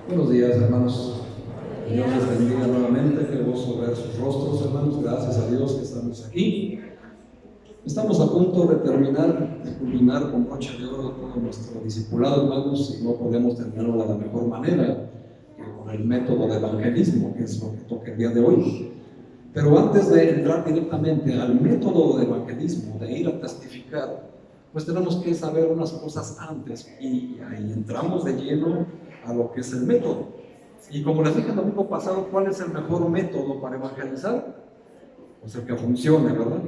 Buenos días, hermanos. Dios les bendiga nuevamente. Qué gozo ver sus rostros, hermanos. Gracias a Dios que estamos aquí. Estamos a punto de terminar, de culminar con broche de oro todo nuestro discipulado, hermanos, y no podemos terminarlo de la mejor manera que con el método de evangelismo, que es lo que toca el día de hoy. Pero antes de entrar directamente al método de evangelismo, de ir a testificar, pues tenemos que saber unas cosas antes y ahí entramos de lleno a lo que es el método. Y como les dije el domingo pasado, ¿cuál es el mejor método para evangelizar? Pues el que funcione, ¿verdad?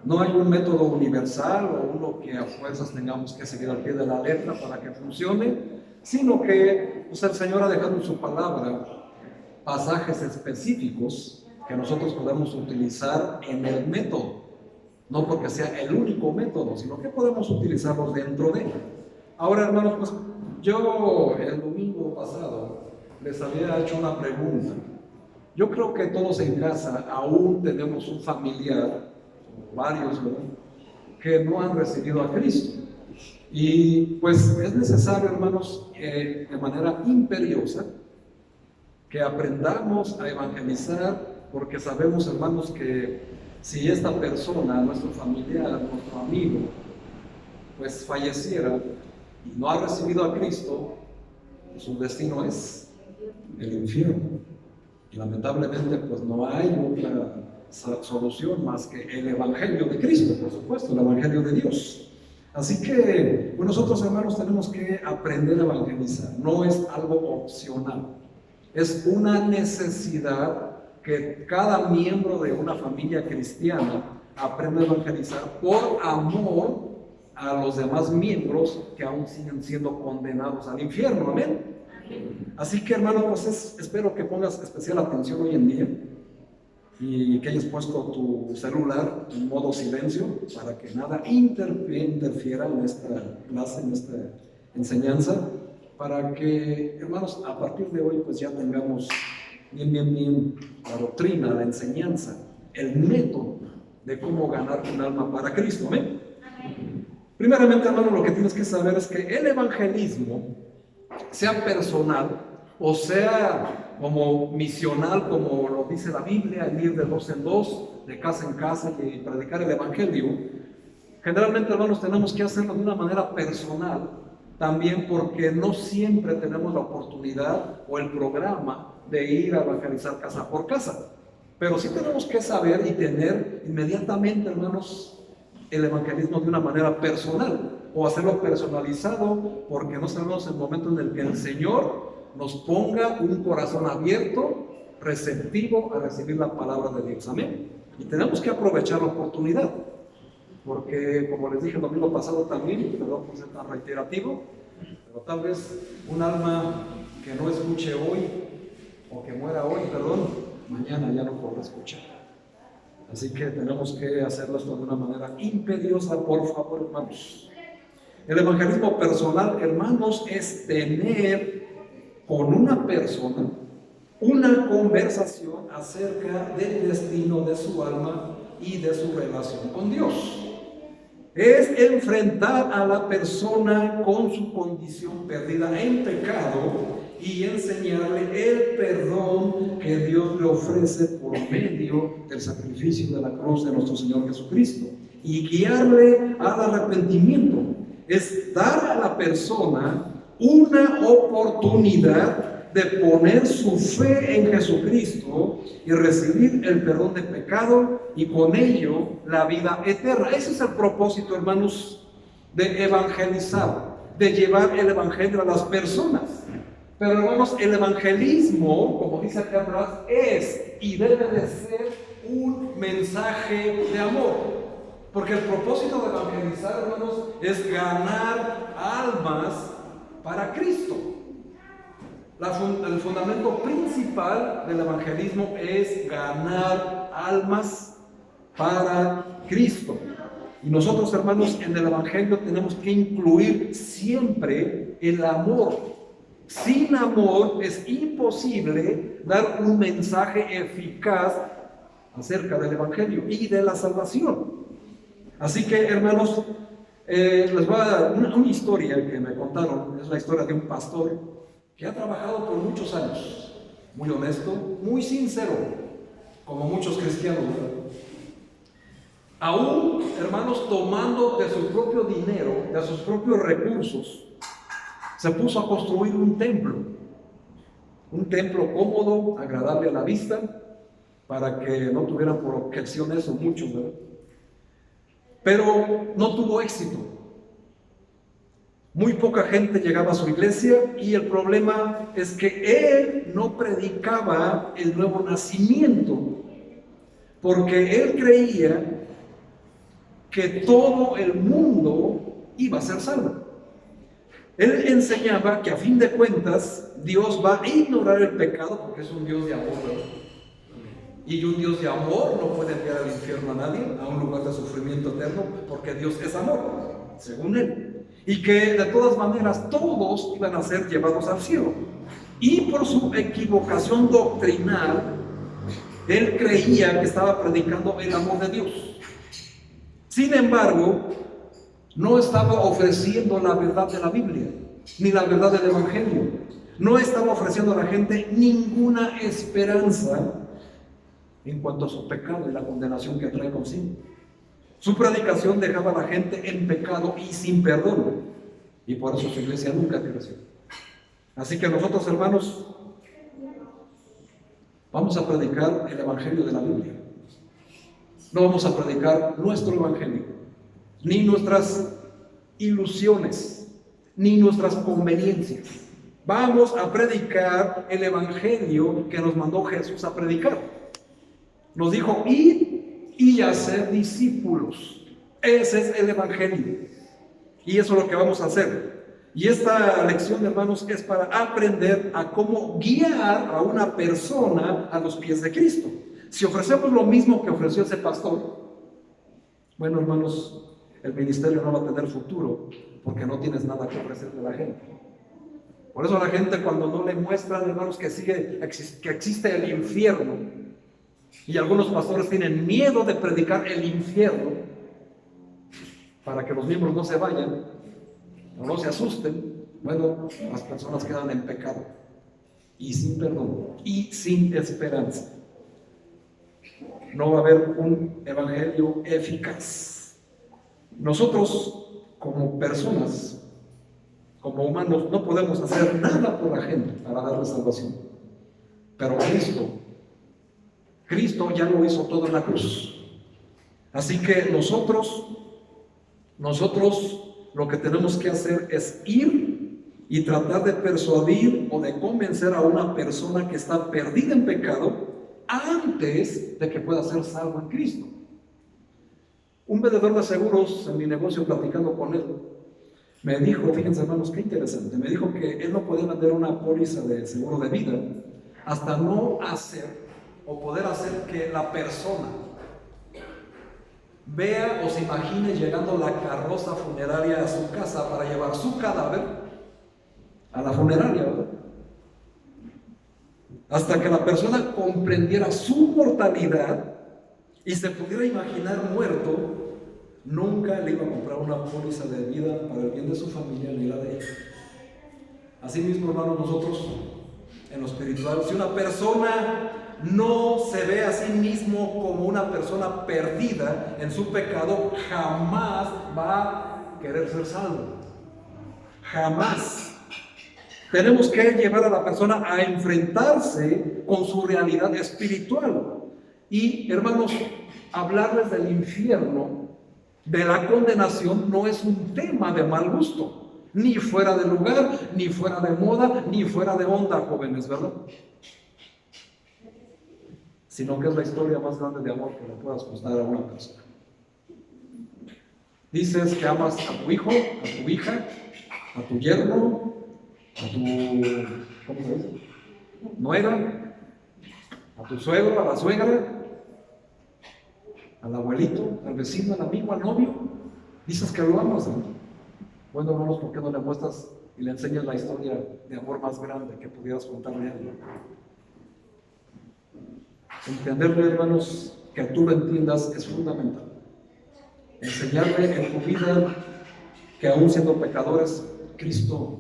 No hay un método universal o uno que a fuerzas tengamos que seguir al pie de la letra para que funcione, sino que pues, el Señor ha dejado en su palabra pasajes específicos que nosotros podemos utilizar en el método. No porque sea el único método, sino que podemos utilizarlos dentro de él. Ahora, hermanos, pues yo el domingo pasado les había hecho una pregunta. Yo creo que todos en casa aún tenemos un familiar, varios, ¿verdad?, que no han recibido a Cristo. Y pues es necesario, hermanos, de manera imperiosa, que aprendamos a evangelizar, porque sabemos, hermanos, que si esta persona, nuestro familiar, nuestro amigo, pues falleciera y no ha recibido a Cristo, su destino es el infierno. Y lamentablemente, pues no hay otra solución más que el Evangelio de Cristo, por supuesto, el Evangelio de Dios. Así que pues nosotros, hermanos, tenemos que aprender a evangelizar. No es algo opcional, es una necesidad que cada miembro de una familia cristiana aprenda a evangelizar por amor a los demás miembros que aún siguen siendo condenados al infierno. Amén. Así que, hermano, pues espero que pongas especial atención hoy en día y que hayas puesto tu celular en modo silencio para que nada interfiera en esta clase, en esta enseñanza, para que, hermanos, a partir de hoy pues ya tengamos bien la doctrina, la enseñanza, el método de cómo ganar un alma para Cristo. ¿Amén? Primeramente, hermano, lo que tienes que saber es que el evangelismo, sea personal o sea como misional, como lo dice la Biblia, el ir de dos en dos, de casa en casa y predicar el evangelio, generalmente, hermanos, tenemos que hacerlo de una manera personal, también porque no siempre tenemos la oportunidad o el programa de ir a evangelizar casa por casa. Pero sí tenemos que saber y tener inmediatamente, hermanos, el evangelismo de una manera personal o hacerlo personalizado, porque no sabemos el momento en el que el Señor nos ponga un corazón abierto, receptivo a recibir la palabra de Dios. Amén. Y tenemos que aprovechar la oportunidad, porque como les dije el domingo pasado también, perdón por ser tan reiterativo, pero tal vez un alma que no escuche hoy o que muera hoy, perdón, mañana ya no podrá escuchar. Así que tenemos que hacerlo esto de una manera imperiosa, por favor, hermanos. El evangelismo personal, hermanos, es tener con una persona una conversación acerca del destino de su alma y de su relación con Dios. Es enfrentar a la persona con su condición perdida en pecado y enseñarle el perdón que Dios le ofrece por medio del sacrificio de la cruz de nuestro Señor Jesucristo y guiarle al arrepentimiento. Es dar a la persona una oportunidad de poner su fe en Jesucristo y recibir el perdón de pecado y con ello la vida eterna. Ese es el propósito, hermanos, de evangelizar, de llevar el evangelio a las personas. Pero, hermanos, el evangelismo, como dice acá atrás, es y debe de ser un mensaje de amor. Porque el propósito de evangelizar, hermanos, es ganar almas para Cristo. El fundamento principal del evangelismo es ganar almas para Cristo. Y nosotros, hermanos, en el evangelio tenemos que incluir siempre el amor. Sin amor es imposible dar un mensaje eficaz acerca del evangelio y de la salvación. Así que, hermanos, les voy a dar una historia que me contaron. Es la historia de un pastor que ha trabajado por muchos años, muy honesto, muy sincero, como muchos cristianos, ¿verdad? Aún, hermanos, tomando de su propio dinero, de sus propios recursos, se puso a construir un templo cómodo, agradable a la vista, para que no tuvieran por objeción eso muchos, ¿verdad? Pero no tuvo éxito. Muy poca gente llegaba a su iglesia y el problema es que él no predicaba el nuevo nacimiento, porque él creía que todo el mundo iba a ser salvo. Él enseñaba que a fin de cuentas Dios va a ignorar el pecado porque es un Dios de amor, ¿verdad? Y un Dios de amor no puede enviar al infierno a nadie, a un lugar de sufrimiento eterno, porque Dios es amor, según él. Y que de todas maneras todos iban a ser llevados al cielo. Y por su equivocación doctrinal, él creía que estaba predicando el amor de Dios. Sin embargo, no estaba ofreciendo la verdad de la Biblia, ni la verdad del Evangelio. No estaba ofreciendo a la gente ninguna esperanza en cuanto a su pecado y la condenación que trae consigo. Su predicación dejaba a la gente en pecado y sin perdón, y por eso su iglesia nunca creció. Así que nosotros, hermanos, vamos a predicar el Evangelio de la Biblia. No vamos a predicar nuestro Evangelio, ni nuestras ilusiones, ni nuestras conveniencias. Vamos a predicar el Evangelio que nos mandó Jesús a predicar. Nos dijo, id y hacer discípulos. Ese es el Evangelio. Y eso es lo que vamos a hacer. Y esta lección, hermanos, es para aprender a cómo guiar a una persona a los pies de Cristo. Si ofrecemos lo mismo que ofreció ese pastor, bueno, hermanos, el ministerio no va a tener futuro porque no tienes nada que ofrecerle a la gente. Por eso la gente, cuando no le muestran, hermanos, que existe el infierno, y algunos pastores tienen miedo de predicar el infierno para que los miembros no se vayan o no se asusten, bueno, las personas quedan en pecado y sin perdón y sin esperanza. No va a haber un evangelio eficaz. Nosotros, como personas, como humanos, no podemos hacer nada por la gente para darle salvación. Pero Cristo ya lo hizo todo en la cruz. Así que nosotros lo que tenemos que hacer es ir y tratar de persuadir o de convencer a una persona que está perdida en pecado antes de que pueda ser salvo en Cristo. Un vendedor de seguros en mi negocio, platicando con él, me dijo, fíjense hermanos, qué interesante, me dijo que él no podía vender una póliza de seguro de vida hasta no hacer o poder hacer que la persona vea o se imagine llegando la carroza funeraria a su casa para llevar su cadáver a la funeraria, ¿verdad? Hasta que la persona comprendiera su mortalidad y se pudiera imaginar muerto, nunca le iba a comprar una póliza de vida para el bien de su familia ni la de ella. Así mismo, hermanos, nosotros en lo espiritual, si una persona no se ve a sí mismo como una persona perdida en su pecado, jamás va a querer ser salvo. Jamás. Tenemos que llevar a la persona a enfrentarse con su realidad espiritual. Y, hermanos, hablarles del infierno, de la condenación, no es un tema de mal gusto. Ni fuera de lugar, ni fuera de moda, ni fuera de onda, jóvenes, ¿verdad? Sino que es la historia más grande de amor que le puedas contar a una persona. Dices que amas a tu hijo, a tu hija, a tu yerno, a tu, ¿cómo se dice? Nuera, a tu suegro, a la suegra, al abuelito, al vecino, al amigo, al novio. Dices que lo amas, ¿no? Bueno, hermanos, ¿por qué no le muestras y le enseñas la historia de amor más grande que pudieras contarle a él? Entenderle, hermanos, que tú lo entiendas es fundamental. Enseñarle en tu vida que aún siendo pecadores, Cristo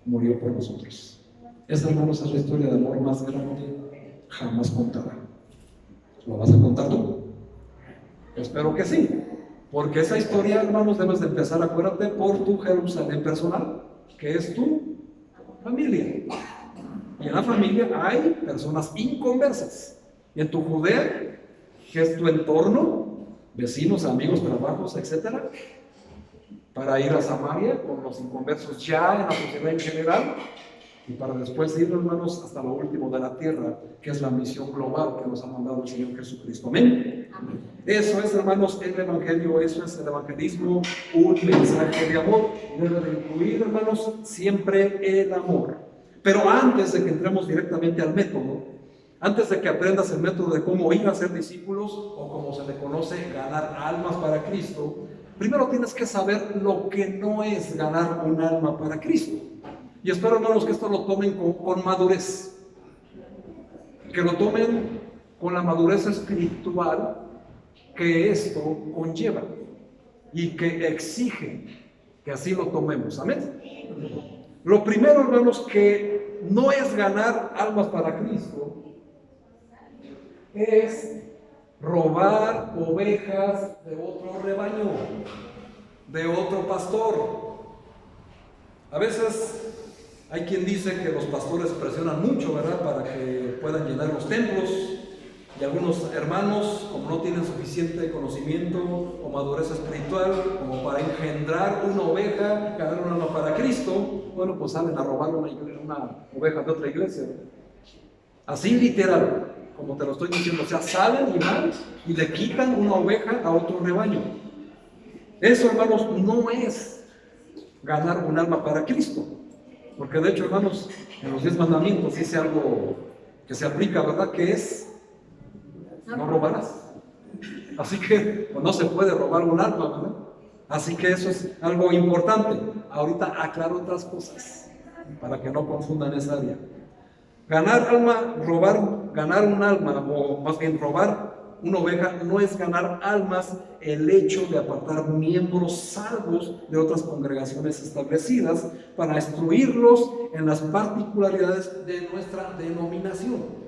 murió por nosotros. Esa, hermanos, es la historia de amor más grande jamás contada. ¿Lo vas a contar tú? Espero que sí. Porque esa historia, hermanos, debes de empezar, acuérdate, por tu Jerusalén personal, que es tu familia. Y en la familia hay personas inconversas. Y en tu Judea, que es tu entorno, vecinos, amigos, trabajos, etc., para ir a Samaria con los inconversos ya en la sociedad en general, y para después ir, hermanos, hasta lo último de la tierra, que es la misión global que nos ha mandado el Señor Jesucristo. Amén. Eso es, hermanos, el Evangelio, eso es el evangelismo, un mensaje de amor. Debe de incluir, hermanos, siempre el amor. Pero antes de que entremos directamente al método, antes de que aprendas el método de cómo ir a ser discípulos, o como se le conoce, ganar almas para Cristo, primero tienes que saber lo que no es ganar un alma para Cristo. Y espero, hermanos, que esto lo tomen con madurez, que lo tomen con la madurez espiritual que esto conlleva y que exige que así lo tomemos. Amén. Lo primero, hermanos, que no es ganar almas para Cristo, es robar ovejas de otro rebaño, de otro pastor. A veces hay quien dice que los pastores presionan mucho, ¿verdad?, para que puedan llenar los templos. Y algunos hermanos, como no tienen suficiente conocimiento o madurez espiritual como para engendrar una oveja, ganar un alma para Cristo, bueno, pues salen a robar una oveja de otra iglesia, ¿verdad? Así literal, como te lo estoy diciendo. O sea, salen y van y le quitan una oveja a otro rebaño. Eso, hermanos, no es ganar un alma para Cristo. Porque de hecho, hermanos, en los 10 mandamientos dice algo que se aplica, ¿verdad? Que es: no robarás. Así que pues, no se puede robar un alma, ¿verdad? Así que eso es algo importante. Ahorita aclaro otras cosas para que no confundan esa área. Ganar un alma, o más bien robar una oveja, no es ganar almas el hecho de apartar miembros salvos de otras congregaciones establecidas para instruirlos en las particularidades de nuestra denominación.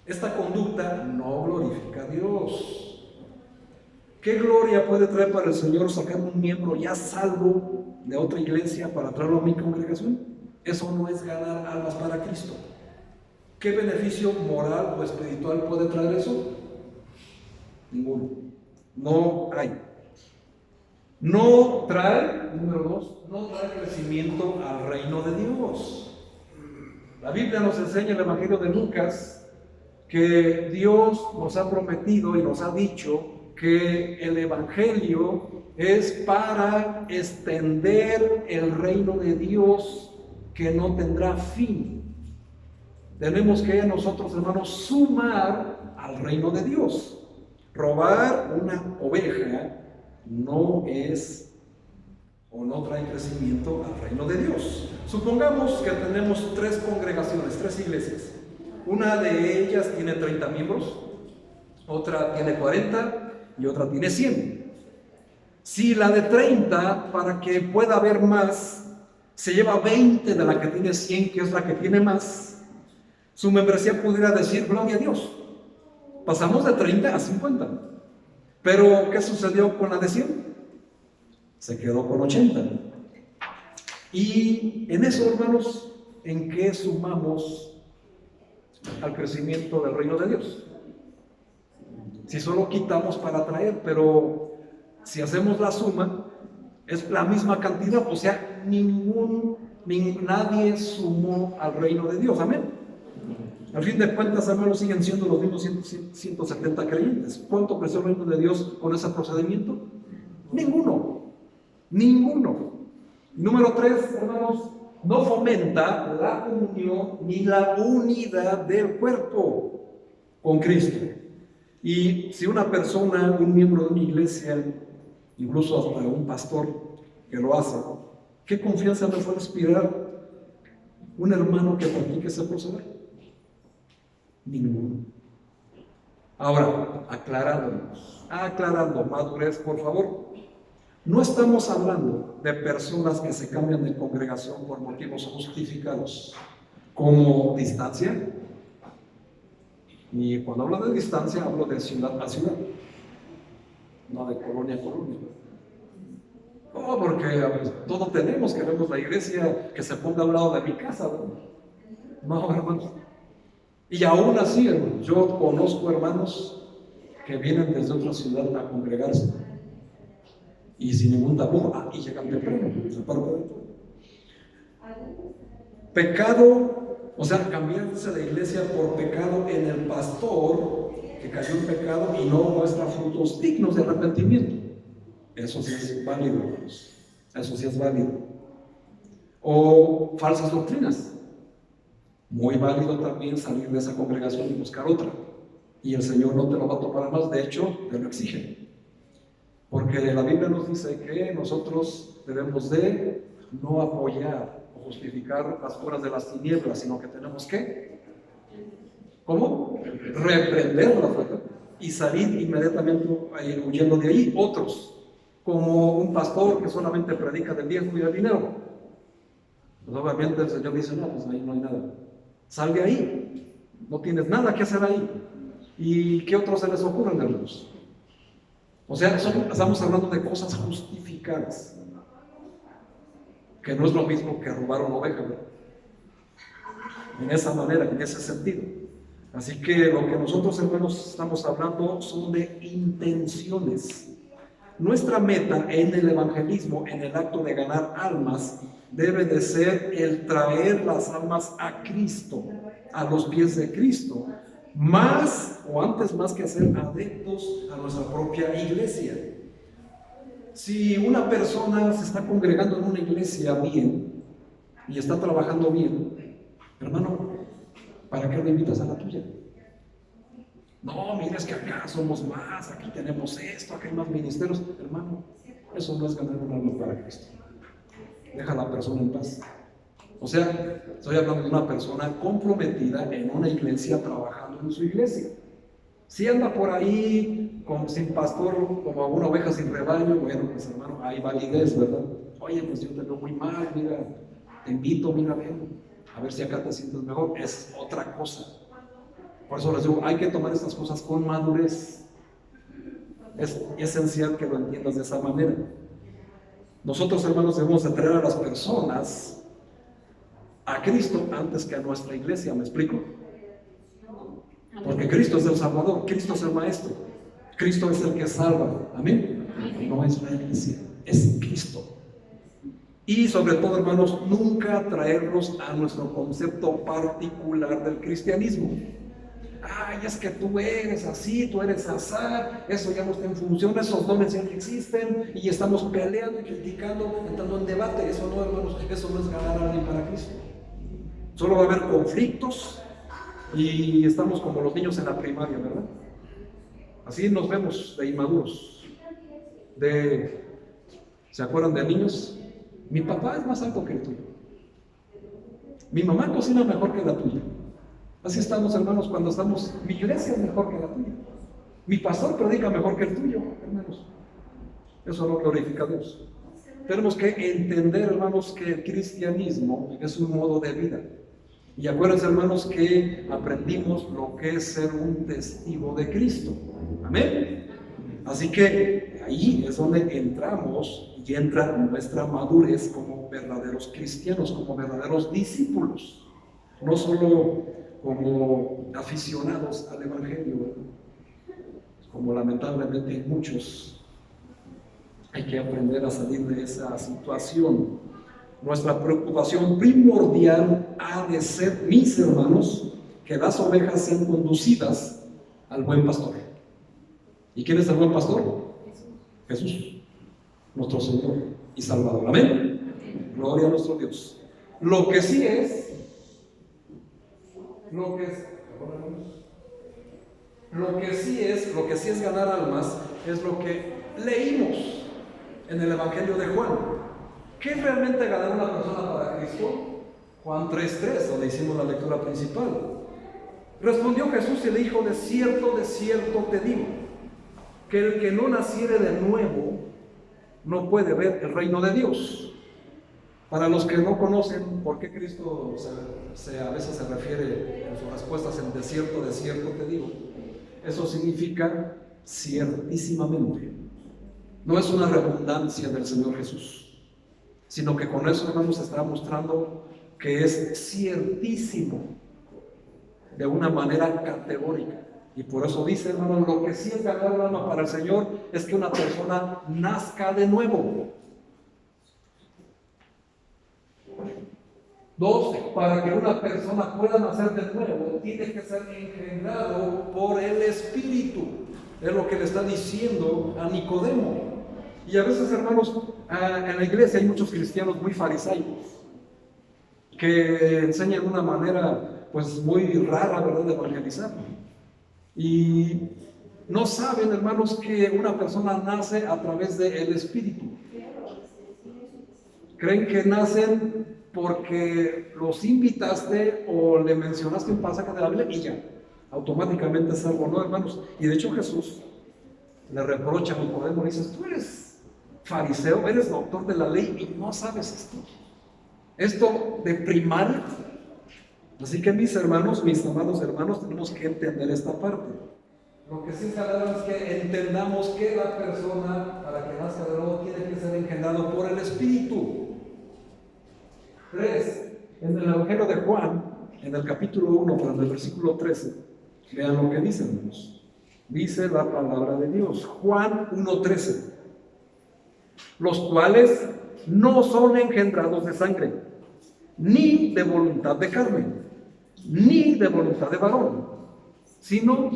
Esta conducta no glorifica a Dios. ¿Qué gloria puede traer para el Señor sacar un miembro ya salvo de otra iglesia para traerlo a mi congregación? Eso no es ganar almas para Cristo. ¿Qué beneficio moral o espiritual puede traer eso? Ninguno. No hay. No trae, número 2, no trae crecimiento al reino de Dios. La Biblia nos enseña en el Evangelio de Lucas que Dios nos ha prometido y nos ha dicho que el Evangelio es para extender el reino de Dios que no tendrá fin. Tenemos que nosotros, hermanos, sumar al reino de Dios. Robar una oveja no es o no trae crecimiento al reino de Dios. Supongamos que tenemos 3 congregaciones, 3 iglesias. Una de ellas tiene 30 miembros, otra tiene 40 y otra tiene 100. Si la de 30, para que pueda haber más, se lleva 20 de la que tiene 100, que es la que tiene más, su membresía pudiera decir: gloria a Dios. Pasamos de 30 a 50. Pero, ¿qué sucedió con la de 100? Se quedó con 80. Y en eso, hermanos, ¿en qué sumamos al crecimiento del reino de Dios? Si solo quitamos para traer, pero si hacemos la suma, es la misma cantidad. O sea, nadie sumó al reino de Dios. Amén. Al fin de cuentas, hermanos, siguen siendo los mismos 170 creyentes. ¿Cuánto creció el reino de Dios con ese procedimiento? Ninguno. Número 3, hermanos, no fomenta la comunión ni la unidad del cuerpo con Cristo. Y si una persona, un miembro de una iglesia, incluso hasta un pastor que lo hace, ¿qué confianza me puede inspirar un hermano que practique ese proceder? Ninguno. Ahora, aclarando, madurez, por favor. No estamos hablando de personas que se cambian de congregación por motivos justificados. como distancia. Y cuando hablo de distancia, hablo de ciudad a ciudad, no de colonia a colonia. No, porque todos queremos la iglesia que se ponga a un lado de mi casa, no, hermanos. Y aún así, hermanos, yo conozco hermanos que vienen desde otra ciudad a congregarse y sin ningún tabú, y llegan temprano, se paran por dentro. Pecado, o sea, cambiarse de iglesia por pecado en el pastor que cayó en pecado y no muestra frutos dignos de arrepentimiento. Eso sí es válido, hermanos. Eso sí es válido. O falsas doctrinas. Muy válido también salir de esa congregación y buscar otra. Y el Señor no te lo va a tomar más, de hecho, te lo exige. Porque la Biblia nos dice que nosotros debemos de no apoyar o justificar las obras de las tinieblas, sino que tenemos que, ¿cómo? Reprenderlas, ¿verdad? Y salir inmediatamente huyendo de ahí. Otros, como un pastor que solamente predica del diezmo y del dinero. Pues obviamente el Señor dice, no, pues ahí no hay nada. Sal de ahí, no tienes nada que hacer ahí. ¿Y qué otros se les ocurren, hermanos? O sea, estamos hablando de cosas justificadas, que no es lo mismo que robar una oveja, ¿verdad? En esa manera, en ese sentido. Así que lo que nosotros, hermanos, estamos hablando son de intenciones. Nuestra meta en el evangelismo, en el acto de ganar almas, debe de ser el traer las almas a Cristo, a los pies de Cristo, más o antes más que ser adeptos a nuestra propia iglesia. Si una persona se está congregando en una iglesia bien y está trabajando bien, hermano, ¿para qué lo invitas a la tuya? No, mira, es que acá somos más, aquí tenemos esto, aquí hay más ministerios. Hermano, eso no es ganar un alma para Cristo. Deja a la persona en paz. O sea, estoy hablando de una persona comprometida en una iglesia, trabajando en su iglesia. Si anda por ahí sin pastor, como una oveja sin rebaño, bueno, pues hermano, hay validez, ¿verdad? Oye, pues yo te veo muy mal, mira, te invito, mira, ven, a ver si acá te sientes mejor. Es otra cosa. Por eso les digo, hay que tomar estas cosas con madurez. Es esencial que lo entiendas de esa manera. Nosotros, hermanos, debemos atraer a las personas a Cristo antes que a nuestra iglesia, ¿me explico? Porque Cristo es el Salvador, Cristo es el Maestro, Cristo es el que salva, amén. No es la iglesia, es Cristo. Y sobre todo, hermanos, nunca traerlos a nuestro concepto particular del cristianismo. Ay, es que tú eres así, tú eres asá, eso ya no está en función, esos dones ya no existen y estamos peleando y criticando, entrando en debate. Eso no, hermanos, eso no es ganar a alguien para Cristo. Solo va a haber conflictos y estamos como los niños en la primaria, ¿verdad? Así nos vemos de inmaduros. ¿Se acuerdan de niños? Mi papá es más alto que el tuyo. Mi mamá cocina mejor que la tuya. Así estamos, hermanos, cuando estamos, mi iglesia es mejor que la tuya. Mi pastor predica mejor que el tuyo, hermanos. Eso no glorifica a Dios. Tenemos que entender, hermanos, que el cristianismo es un modo de vida. Y acuérdense, hermanos, que aprendimos lo que es ser un testigo de Cristo. Amén. Así que ahí es donde entramos y entra nuestra madurez como verdaderos cristianos, como verdaderos discípulos. No solo como aficionados al Evangelio, como lamentablemente hay muchos. Hay que aprender a salir de esa situación. Nuestra preocupación primordial ha de ser, mis hermanos, que las ovejas sean conducidas al buen pastor. ¿Y quién es el buen pastor? Jesús, nuestro Señor y Salvador. Amén. Gloria a nuestro Dios. Lo que sí es ganar almas, es lo que leímos en el Evangelio de Juan. ¿Qué es realmente ganar una persona para Cristo? Juan 3:3, donde hicimos la lectura principal. Respondió Jesús y le dijo: de cierto te digo, que el que no naciere de nuevo no puede ver el reino de Dios. Para los que no conocen por qué Cristo a veces se refiere en sus respuestas en desierto, desierto, te digo, eso significa ciertísimamente. No es una redundancia del Señor Jesús, sino que con eso, hermanos, está mostrando que es ciertísimo de una manera categórica. Y por eso dice, hermanos, lo que sí es ganar el alma para el Señor es que una persona nazca de nuevo. 2, para que una persona pueda nacer de nuevo, tiene que ser engendrado por el Espíritu. Es lo que le está diciendo a Nicodemo. Y a veces, hermanos, en la iglesia hay muchos cristianos muy fariseos que enseñan una manera pues muy rara, ¿verdad?, de evangelizar. Y no saben, hermanos, que una persona nace a través del Espíritu. Creen que nacen porque los invitaste o le mencionaste un pasaje de la Biblia y ya, automáticamente es algo, ¿no, hermanos? Y de hecho Jesús le reprocha a Nicodemo, le dice, tú eres fariseo, eres doctor de la ley y no sabes esto de primaria. Así que mis hermanos, mis amados hermanos, tenemos que entender esta parte. Lo que sí es que entendamos que la persona, para que nazca de nuevo, tiene que ser engendrado por el Espíritu. 3. En el Evangelio de Juan, en el capítulo 1, pero en el versículo 13, vean lo que dice, hermanos. Dice la palabra de Dios, Juan 1:13, los cuales no son engendrados de sangre, ni de voluntad de carne, ni de voluntad de varón, sino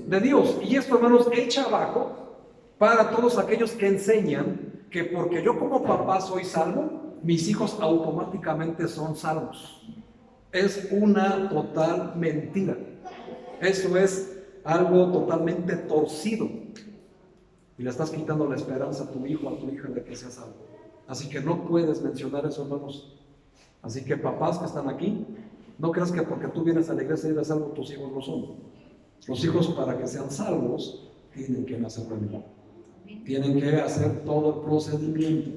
de Dios. Y esto, hermanos, echa abajo para todos aquellos que enseñan que porque yo como papá soy salvo, mis hijos automáticamente son salvos. Es una total mentira. Eso es algo totalmente torcido. Y le estás quitando la esperanza a tu hijo, a tu hija de que sea salvo. Así que no puedes mencionar eso, hermanos. Así que papás que están aquí, no creas que porque tú vienes a la iglesia y eres salvo, tus hijos no son. Los hijos, para que sean salvos, tienen que nacer de nuevo. Tienen que hacer todo el procedimiento,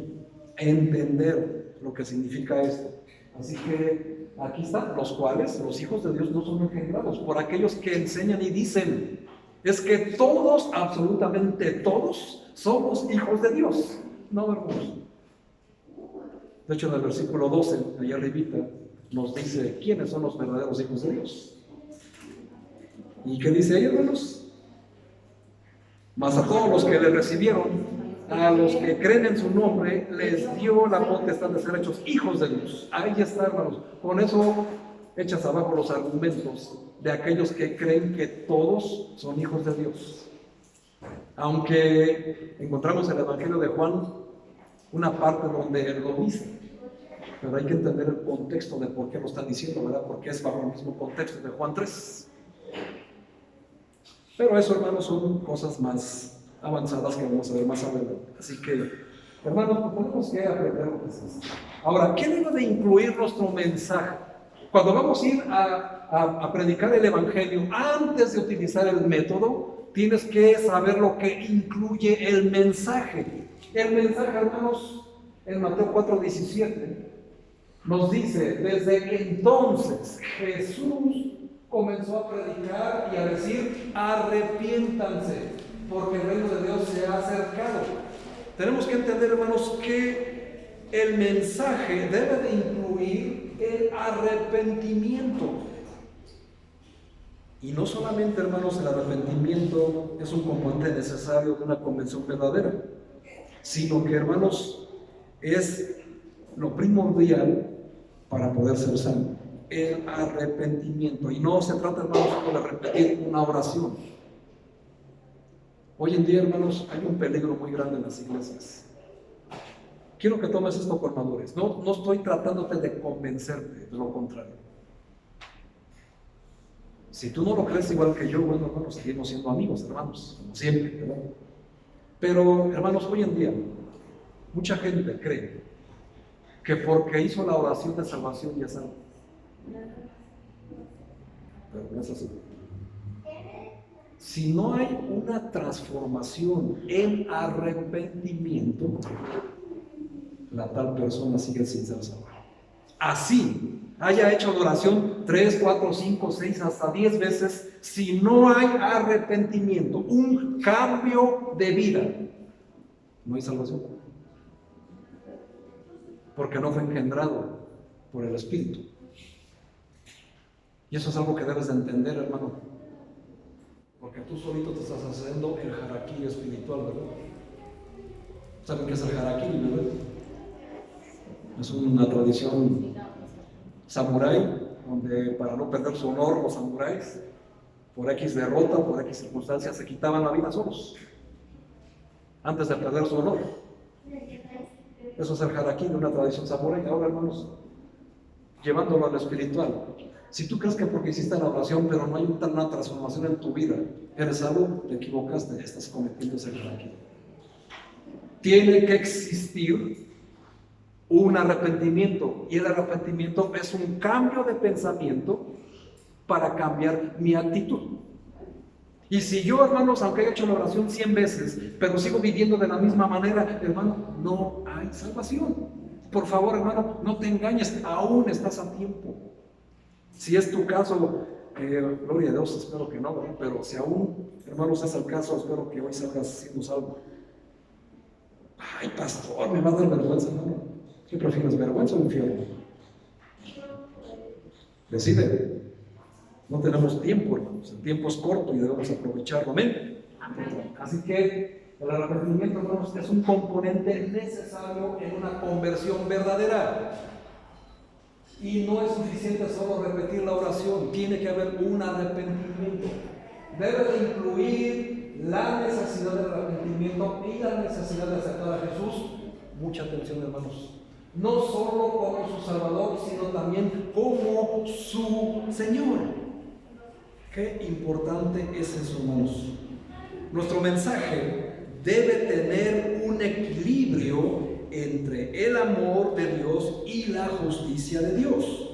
entender lo que significa esto. Así que aquí están los cuales, los hijos de Dios no son engendrados por aquellos que enseñan y dicen, es que todos, absolutamente todos, somos hijos de Dios. No, hermanos. De hecho, en el versículo 12, allá arribita, nos dice quiénes son los verdaderos hijos de Dios. ¿Y qué dice ahí, hermanos? Mas a todos los que le recibieron, a los que creen en su nombre, les dio la potestad de ser hechos hijos de Dios. Ahí está, hermanos. Con eso echas abajo los argumentos de aquellos que creen que todos son hijos de Dios. Aunque encontramos en el Evangelio de Juan una parte donde él lo dice, pero hay que entender el contexto de por qué lo está diciendo, ¿verdad? Porque es bajo el mismo contexto de Juan 3. Pero eso, hermanos, son cosas más avanzadas que vamos a ver más adelante. Así que, hermanos, pues tenemos que aprender lo que es esto. Ahora, ¿qué debe de incluir nuestro mensaje? Cuando vamos a ir a predicar el Evangelio, antes de utilizar el método, tienes que saber lo que incluye el mensaje. El mensaje, hermanos, en Mateo 4:17, nos dice, desde entonces Jesús comenzó a predicar y a decir, arrepiéntanse, porque el reino de Dios se ha acercado. Tenemos que entender, hermanos, que el mensaje debe de incluir el arrepentimiento. Y no solamente, hermanos, el arrepentimiento es un componente necesario de una convención verdadera, sino que, hermanos, es lo primordial para poder ser salvo. El arrepentimiento. Y no se trata, hermanos, solo de repetir una oración. Hoy en día, hermanos, hay un peligro muy grande en las iglesias. Quiero que tomes esto por madurez. No estoy tratándote de convencerte, de lo contrario. Si tú no lo crees igual que yo, bueno, hermanos, seguimos siendo amigos, hermanos, como siempre, ¿verdad? Pero, hermanos, hoy en día, mucha gente cree que porque hizo la oración de salvación ya es salvo. Pero no es así. Si no hay una transformación en arrepentimiento, la tal persona sigue sin ser salva. Así haya hecho oración 3, 4, 5, 6, hasta 10 veces, si no hay arrepentimiento, un cambio de vida, no hay salvación. Porque no fue engendrado por el Espíritu. Y eso es algo que debes de entender, hermano. Porque tú solito te estás haciendo el harakiri espiritual, ¿verdad? ¿Saben qué es el harakiri, verdad? Es una tradición samurái, donde para no perder su honor, los samuráis, por X derrota, por X circunstancias, se quitaban la vida solos, antes de perder su honor. Eso es el harakiri, una tradición samurái. Ahora, hermanos, llevándolo a lo espiritual. Si tú crees que porque hiciste la oración, pero no hay una transformación en tu vida, eres salvo, te equivocaste, estás cometiendo ese harakiri. Tiene que existir un arrepentimiento, y el arrepentimiento es un cambio de pensamiento para cambiar mi actitud. Y si yo, hermanos, aunque haya hecho la oración 100 veces, pero sigo viviendo de la misma manera, hermano, no hay salvación. Por favor, hermano, no te engañes, aún estás a tiempo. Si es tu caso, gloria a Dios, espero que no, ¿verdad? Pero si aún, hermanos, es el caso, espero que hoy salgas siendo salvo. Ay, pastor, me va a dar vergüenza, hermano. ¿Qué prefieres, vergüenza o infierno? Decide. No tenemos tiempo, hermanos. El tiempo es corto y debemos aprovecharlo. Amén. Así que el arrepentimiento, hermanos, es un componente necesario en una conversión verdadera. Y no es suficiente solo repetir la oración. Tiene que haber un arrepentimiento. Debe de incluir la necesidad del arrepentimiento y la necesidad de aceptar a Jesús. Mucha atención, hermanos. No solo como su Salvador, sino también como su Señor. Qué importante es eso, hermanos. Nuestro mensaje debe tener un equilibrio entre el amor de Dios y la justicia de Dios.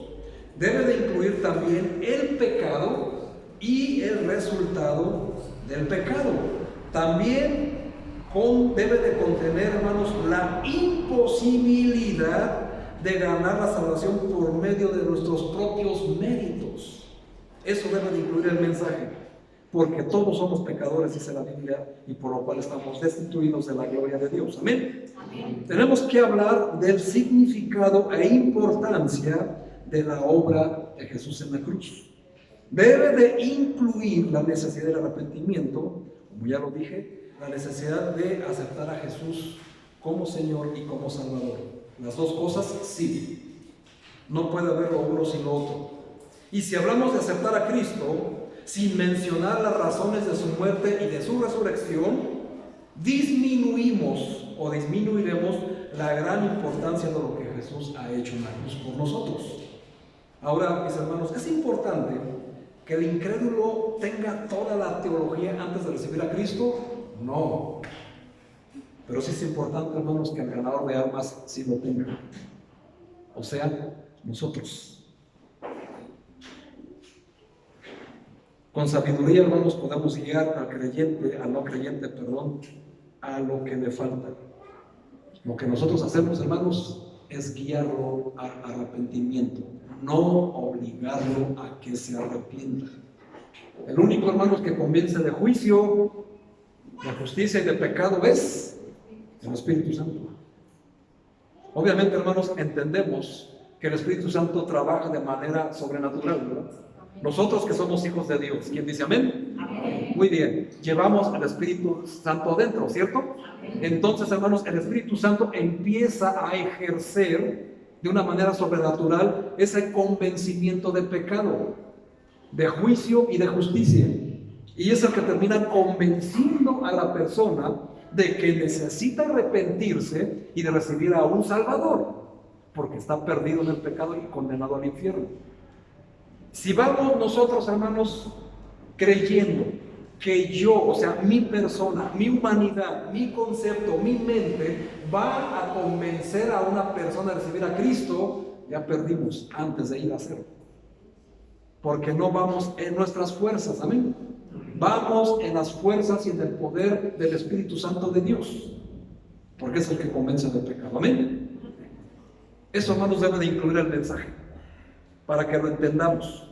Debe de incluir también el pecado y el resultado del pecado. También debe de contener, hermanos, la imposibilidad de ganar la salvación por medio de nuestros propios méritos. Eso debe de incluir el mensaje, porque todos somos pecadores, dice la Biblia, y por lo cual estamos destituidos de la gloria de Dios. Amén. Amén. Tenemos que hablar del significado e importancia de la obra de Jesús en la cruz. Debe de incluir la necesidad del arrepentimiento, como ya lo dije, la necesidad de aceptar a Jesús como Señor y como Salvador. Las dos cosas, sí. No puede haber lo uno sin lo otro. Y si hablamos de aceptar a Cristo, sin mencionar las razones de su muerte y de su resurrección, disminuimos o disminuiremos la gran importancia de lo que Jesús ha hecho en la cruz por nosotros. Ahora, mis hermanos, es importante que el incrédulo tenga toda la teología antes de recibir a Cristo. No. Pero sí es importante, hermanos, que el ganador de almas sí lo tenga. O sea, nosotros. Con sabiduría, hermanos, podemos guiar al creyente, al no creyente, a lo que le falta. Lo que nosotros hacemos, hermanos, es guiarlo al arrepentimiento, no obligarlo a que se arrepienta. El único, hermanos, que convence de juicio, de justicia y de pecado es el Espíritu Santo. Obviamente, hermanos, entendemos que el Espíritu Santo trabaja de manera sobrenatural, ¿verdad? Nosotros que somos hijos de Dios, ¿quién dice amén? Amén. Muy bien, llevamos el Espíritu Santo adentro, ¿cierto? Amén. Entonces, hermanos, el Espíritu Santo empieza a ejercer de una manera sobrenatural ese convencimiento de pecado, de juicio y de justicia. Y es el que termina convenciendo a la persona de que necesita arrepentirse y de recibir a un Salvador, porque está perdido en el pecado y condenado al infierno. Si vamos nosotros, hermanos, creyendo que yo, o sea, mi persona, mi humanidad, mi concepto, mi mente, va a convencer a una persona a recibir a Cristo, ya perdimos antes de ir a hacerlo. Porque no vamos en nuestras fuerzas, amén. Vamos en las fuerzas y en el poder del Espíritu Santo de Dios, porque es el que convence del pecado, amén. Eso, hermanos, debe de incluir el mensaje, para que lo entendamos.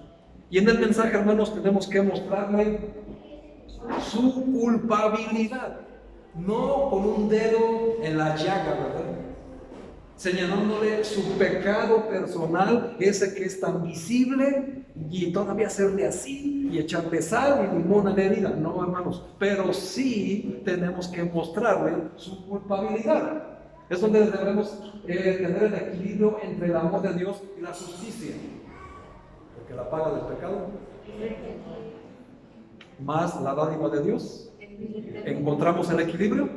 Y en el mensaje, hermanos, tenemos que mostrarle su culpabilidad, no con un dedo en la llaga, ¿verdad? Señalándole su pecado personal, ese que es tan visible, y todavía hacerle así y echarle sal y limón a la herida. No, hermanos, pero sí tenemos que mostrarle su culpabilidad. Es donde debemos tener el equilibrio entre el amor de Dios y la justicia, porque la paga del pecado más la dádiva de Dios. ¿Encontramos el equilibrio?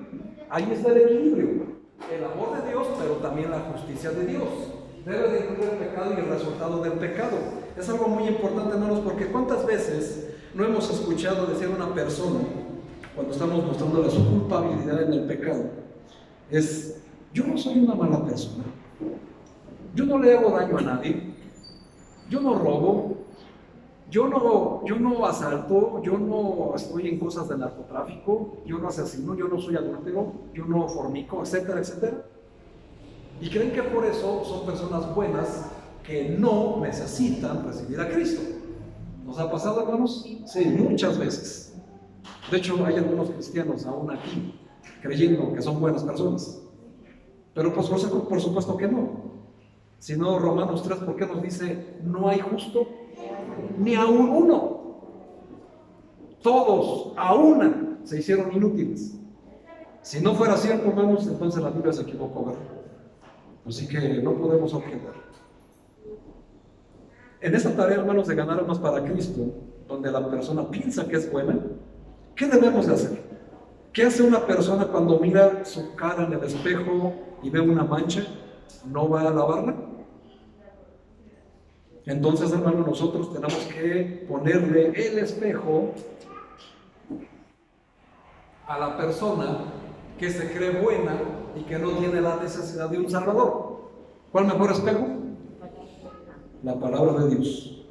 Ahí está el equilibrio. El amor de Dios, pero también la justicia de Dios. Debe de incluir el pecado y el resultado del pecado. Es algo muy importante, hermanos, porque ¿cuántas veces no hemos escuchado decir a una persona, cuando estamos mostrándole su culpabilidad en el pecado, es: yo no soy una mala persona, yo no le hago daño a nadie, yo no robo, yo no asalto, yo no estoy en cosas de narcotráfico, yo no asesino, yo no soy adúltero, yo no fornico, etcétera, etcétera. Y creen que por eso son personas buenas que no necesitan recibir a Cristo. ¿Nos ha pasado, hermanos? Sí, muchas veces. De hecho, hay algunos cristianos aún aquí creyendo que son buenas personas. Pero pues por supuesto que no. Si no, Romanos 3, ¿por qué nos dice: no hay justo ni aún uno? Todos, a una, se hicieron inútiles. Si no fuera cierto, hermanos, entonces la Biblia se equivocó, ¿verdad? Así que no podemos objetar. En esta tarea, hermanos, de ganar almas para Cristo, donde la persona piensa que es buena, ¿qué debemos de hacer? ¿Qué hace una persona cuando mira su cara en el espejo y ve una mancha? ¿No va a lavarla? Entonces, hermanos, nosotros tenemos que ponerle el espejo a la persona que se cree buena y que no tiene la necesidad de un Salvador. ¿Cuál mejor espejo? La palabra de Dios.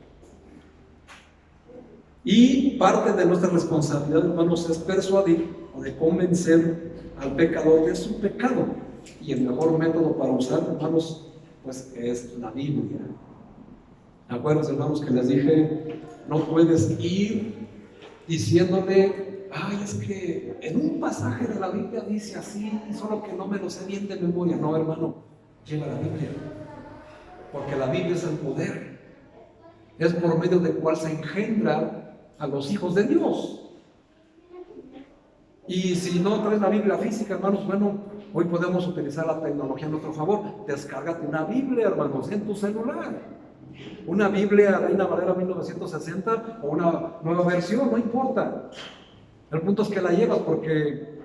Y parte de nuestra responsabilidad, hermanos, es persuadir o de convencer al pecador de su pecado. Y el mejor método para usar, hermanos, pues es la Biblia. Acuérdense, hermanos, que les dije: no puedes ir diciéndole: ay, es que en un pasaje de la Biblia dice así, solo que no me lo sé bien de memoria. No, hermano, lleva la Biblia, porque la Biblia es el poder, es por medio del cual se engendra a los hijos de Dios. Y si no traes la Biblia física, hermanos, bueno, hoy podemos utilizar la tecnología a nuestro favor. Descárgate una Biblia, hermanos, en tu celular. Una Biblia Reina Valera 1960 o una nueva versión, no importa. El punto es que la llevas, porque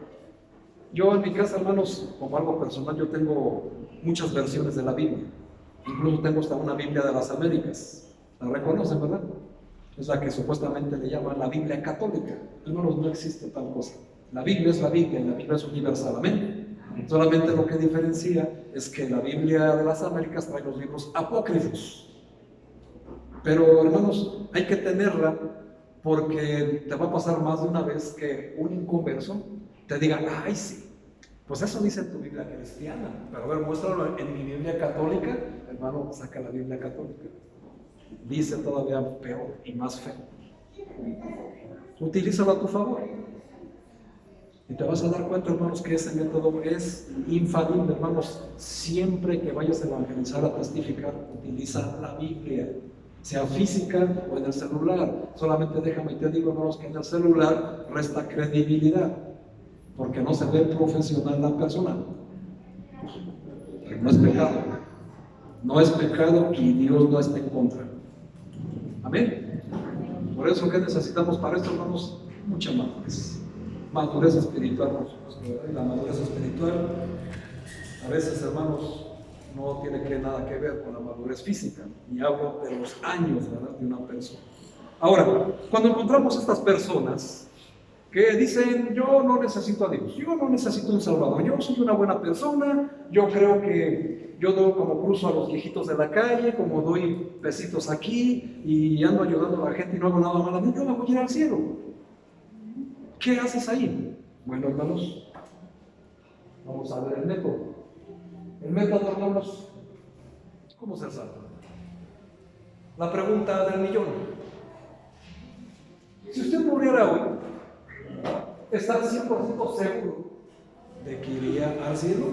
yo en mi casa, hermanos, como algo personal, yo tengo muchas versiones de la Biblia. Incluso tengo hasta una Biblia de las Américas. La reconocen, ¿verdad? Es la que supuestamente le llaman la Biblia católica. Hermanos, no existe tal cosa. La Biblia es la Biblia y la Biblia es universal. Amén. Solamente lo que diferencia es que la Biblia de las Américas trae los libros apócrifos. Pero, hermanos, hay que tenerla, porque te va a pasar más de una vez que un inconverso te diga: ay, sí, pues eso dice tu Biblia cristiana, pero a ver, muéstralo en mi Biblia católica. Hermano, saca la Biblia católica. Dice todavía peor y más feo. Utilízalo a tu favor. Y te vas a dar cuenta, hermanos, que ese método es infalible, hermanos. Siempre que vayas a evangelizar, a testificar, utiliza la Biblia, sea física o en el celular. Solamente déjame y te digo, hermanos, que en el celular resta credibilidad, porque no se ve profesional la persona. Pero no es pecado. No es pecado y Dios no está en contra. Amén. Por eso, ¿qué necesitamos para esto, hermanos? Mucha madurez. Madurez espiritual, por supuesto, ¿verdad? Y la madurez espiritual, a veces, hermanos, no tiene nada que ver con la madurez física, ni hablo de los años, ¿verdad?, de una persona. Ahora, cuando encontramos estas personas que dicen: yo no necesito a Dios, yo no necesito un Salvador, yo soy una buena persona, yo creo que yo doy, como cruzo a los viejitos de la calle, como doy besitos aquí y ando ayudando a la gente y no hago nada malo, yo me voy a ir al cielo. ¿Qué haces ahí? Bueno, hermanos, vamos a ver el método. El método, hermanos, ¿Cómo ser salvo? La pregunta del millón. Si usted muriera hoy, ¿está 100% seguro de que iría al cielo?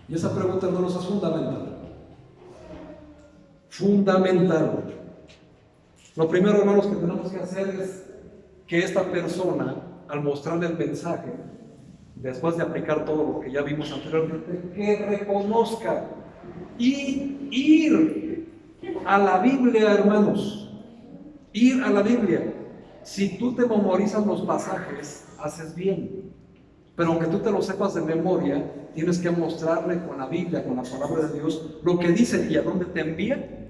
Y esa pregunta, hermanos, es fundamental. Fundamental. Lo primero, hermanos, que tenemos que hacer es que esta persona, al mostrarle el mensaje, después de aplicar todo lo que ya vimos anteriormente, que reconozca y ir a la Biblia, hermanos, ir a la Biblia. Si tú te memorizas los pasajes, haces bien, pero aunque tú te lo sepas de memoria, tienes que mostrarle con la Biblia, con la palabra de Dios, lo que dice y a dónde te envía.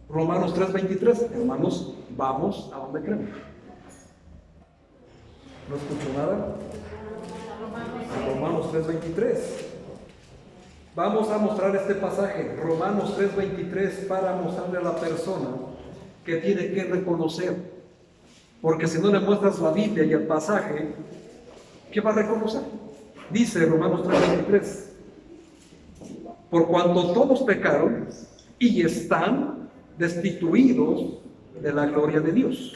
Romanos 3:23, hermanos, vamos a donde creemos. ¿No escucho nada? Romanos 3:23. Vamos a mostrar este pasaje, Romanos 3:23, para mostrarle a la persona que tiene que reconocer. Porque si no le muestras la Biblia y el pasaje, ¿qué va a reconocer? Dice Romanos 3:23, por cuanto todos pecaron y están destituidos de la gloria de Dios.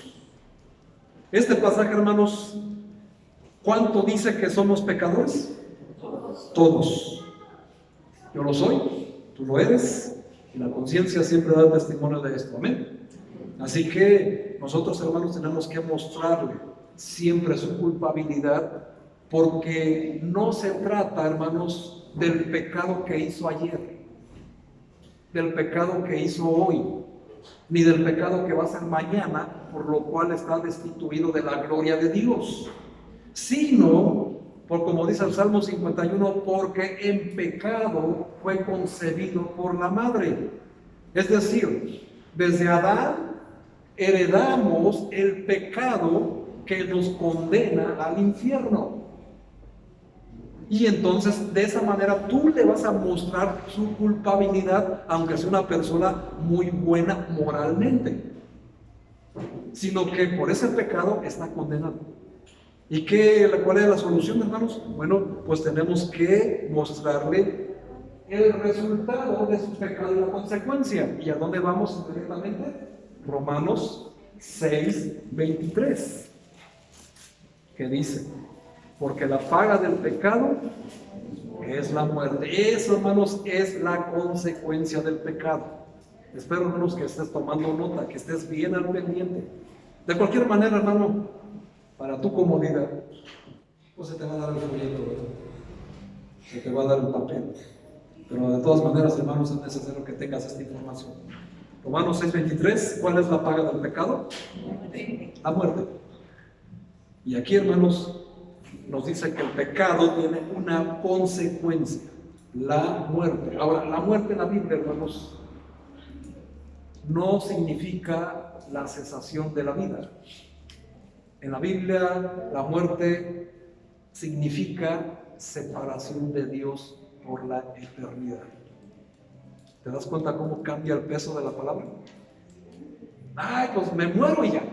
Este pasaje, hermanos, ¿cuánto dice que somos pecadores? Todos. Yo lo soy, tú lo eres, y la conciencia siempre da testimonio de esto. Amén. Así que nosotros, hermanos, tenemos que mostrarle siempre su culpabilidad, porque no se trata, hermanos, del pecado que hizo ayer, del pecado que hizo hoy, ni del pecado que va a hacer mañana, por lo cual está destituido de la gloria de Dios, sino, por como dice el Salmo 51, porque en pecado fue concebido por la madre. Es decir, desde Adán heredamos el pecado que nos condena al infierno. Y entonces de esa manera tú le vas a mostrar su culpabilidad, aunque sea una persona muy buena moralmente, sino que por ese pecado está condenado. ¿Y cuál es la solución, hermanos? Bueno, pues tenemos que mostrarle el resultado de su pecado y la consecuencia. ¿Y a dónde vamos inmediatamente? Romanos 6:23, que dice: porque la paga del pecado es la muerte. Eso, hermanos, es la consecuencia del pecado. Espero, hermanos, que estés tomando nota, que estés bien al pendiente. De cualquier manera, hermano, para tu comodidad, pues se te va a dar el folleto, ¿verdad? Se te va a dar el papel. Pero de todas maneras, hermanos, es necesario que tengas esta información. Romanos 6:23, ¿cuál es la paga del pecado? La muerte. Y aquí, hermanos, nos dice que el pecado tiene una consecuencia, la muerte. Ahora, la muerte en la Biblia, hermanos, no significa la cesación de la vida. En la Biblia, la muerte significa separación de Dios por la eternidad. ¿Te das cuenta cómo cambia el peso de la palabra? Ay, pues me muero y ya.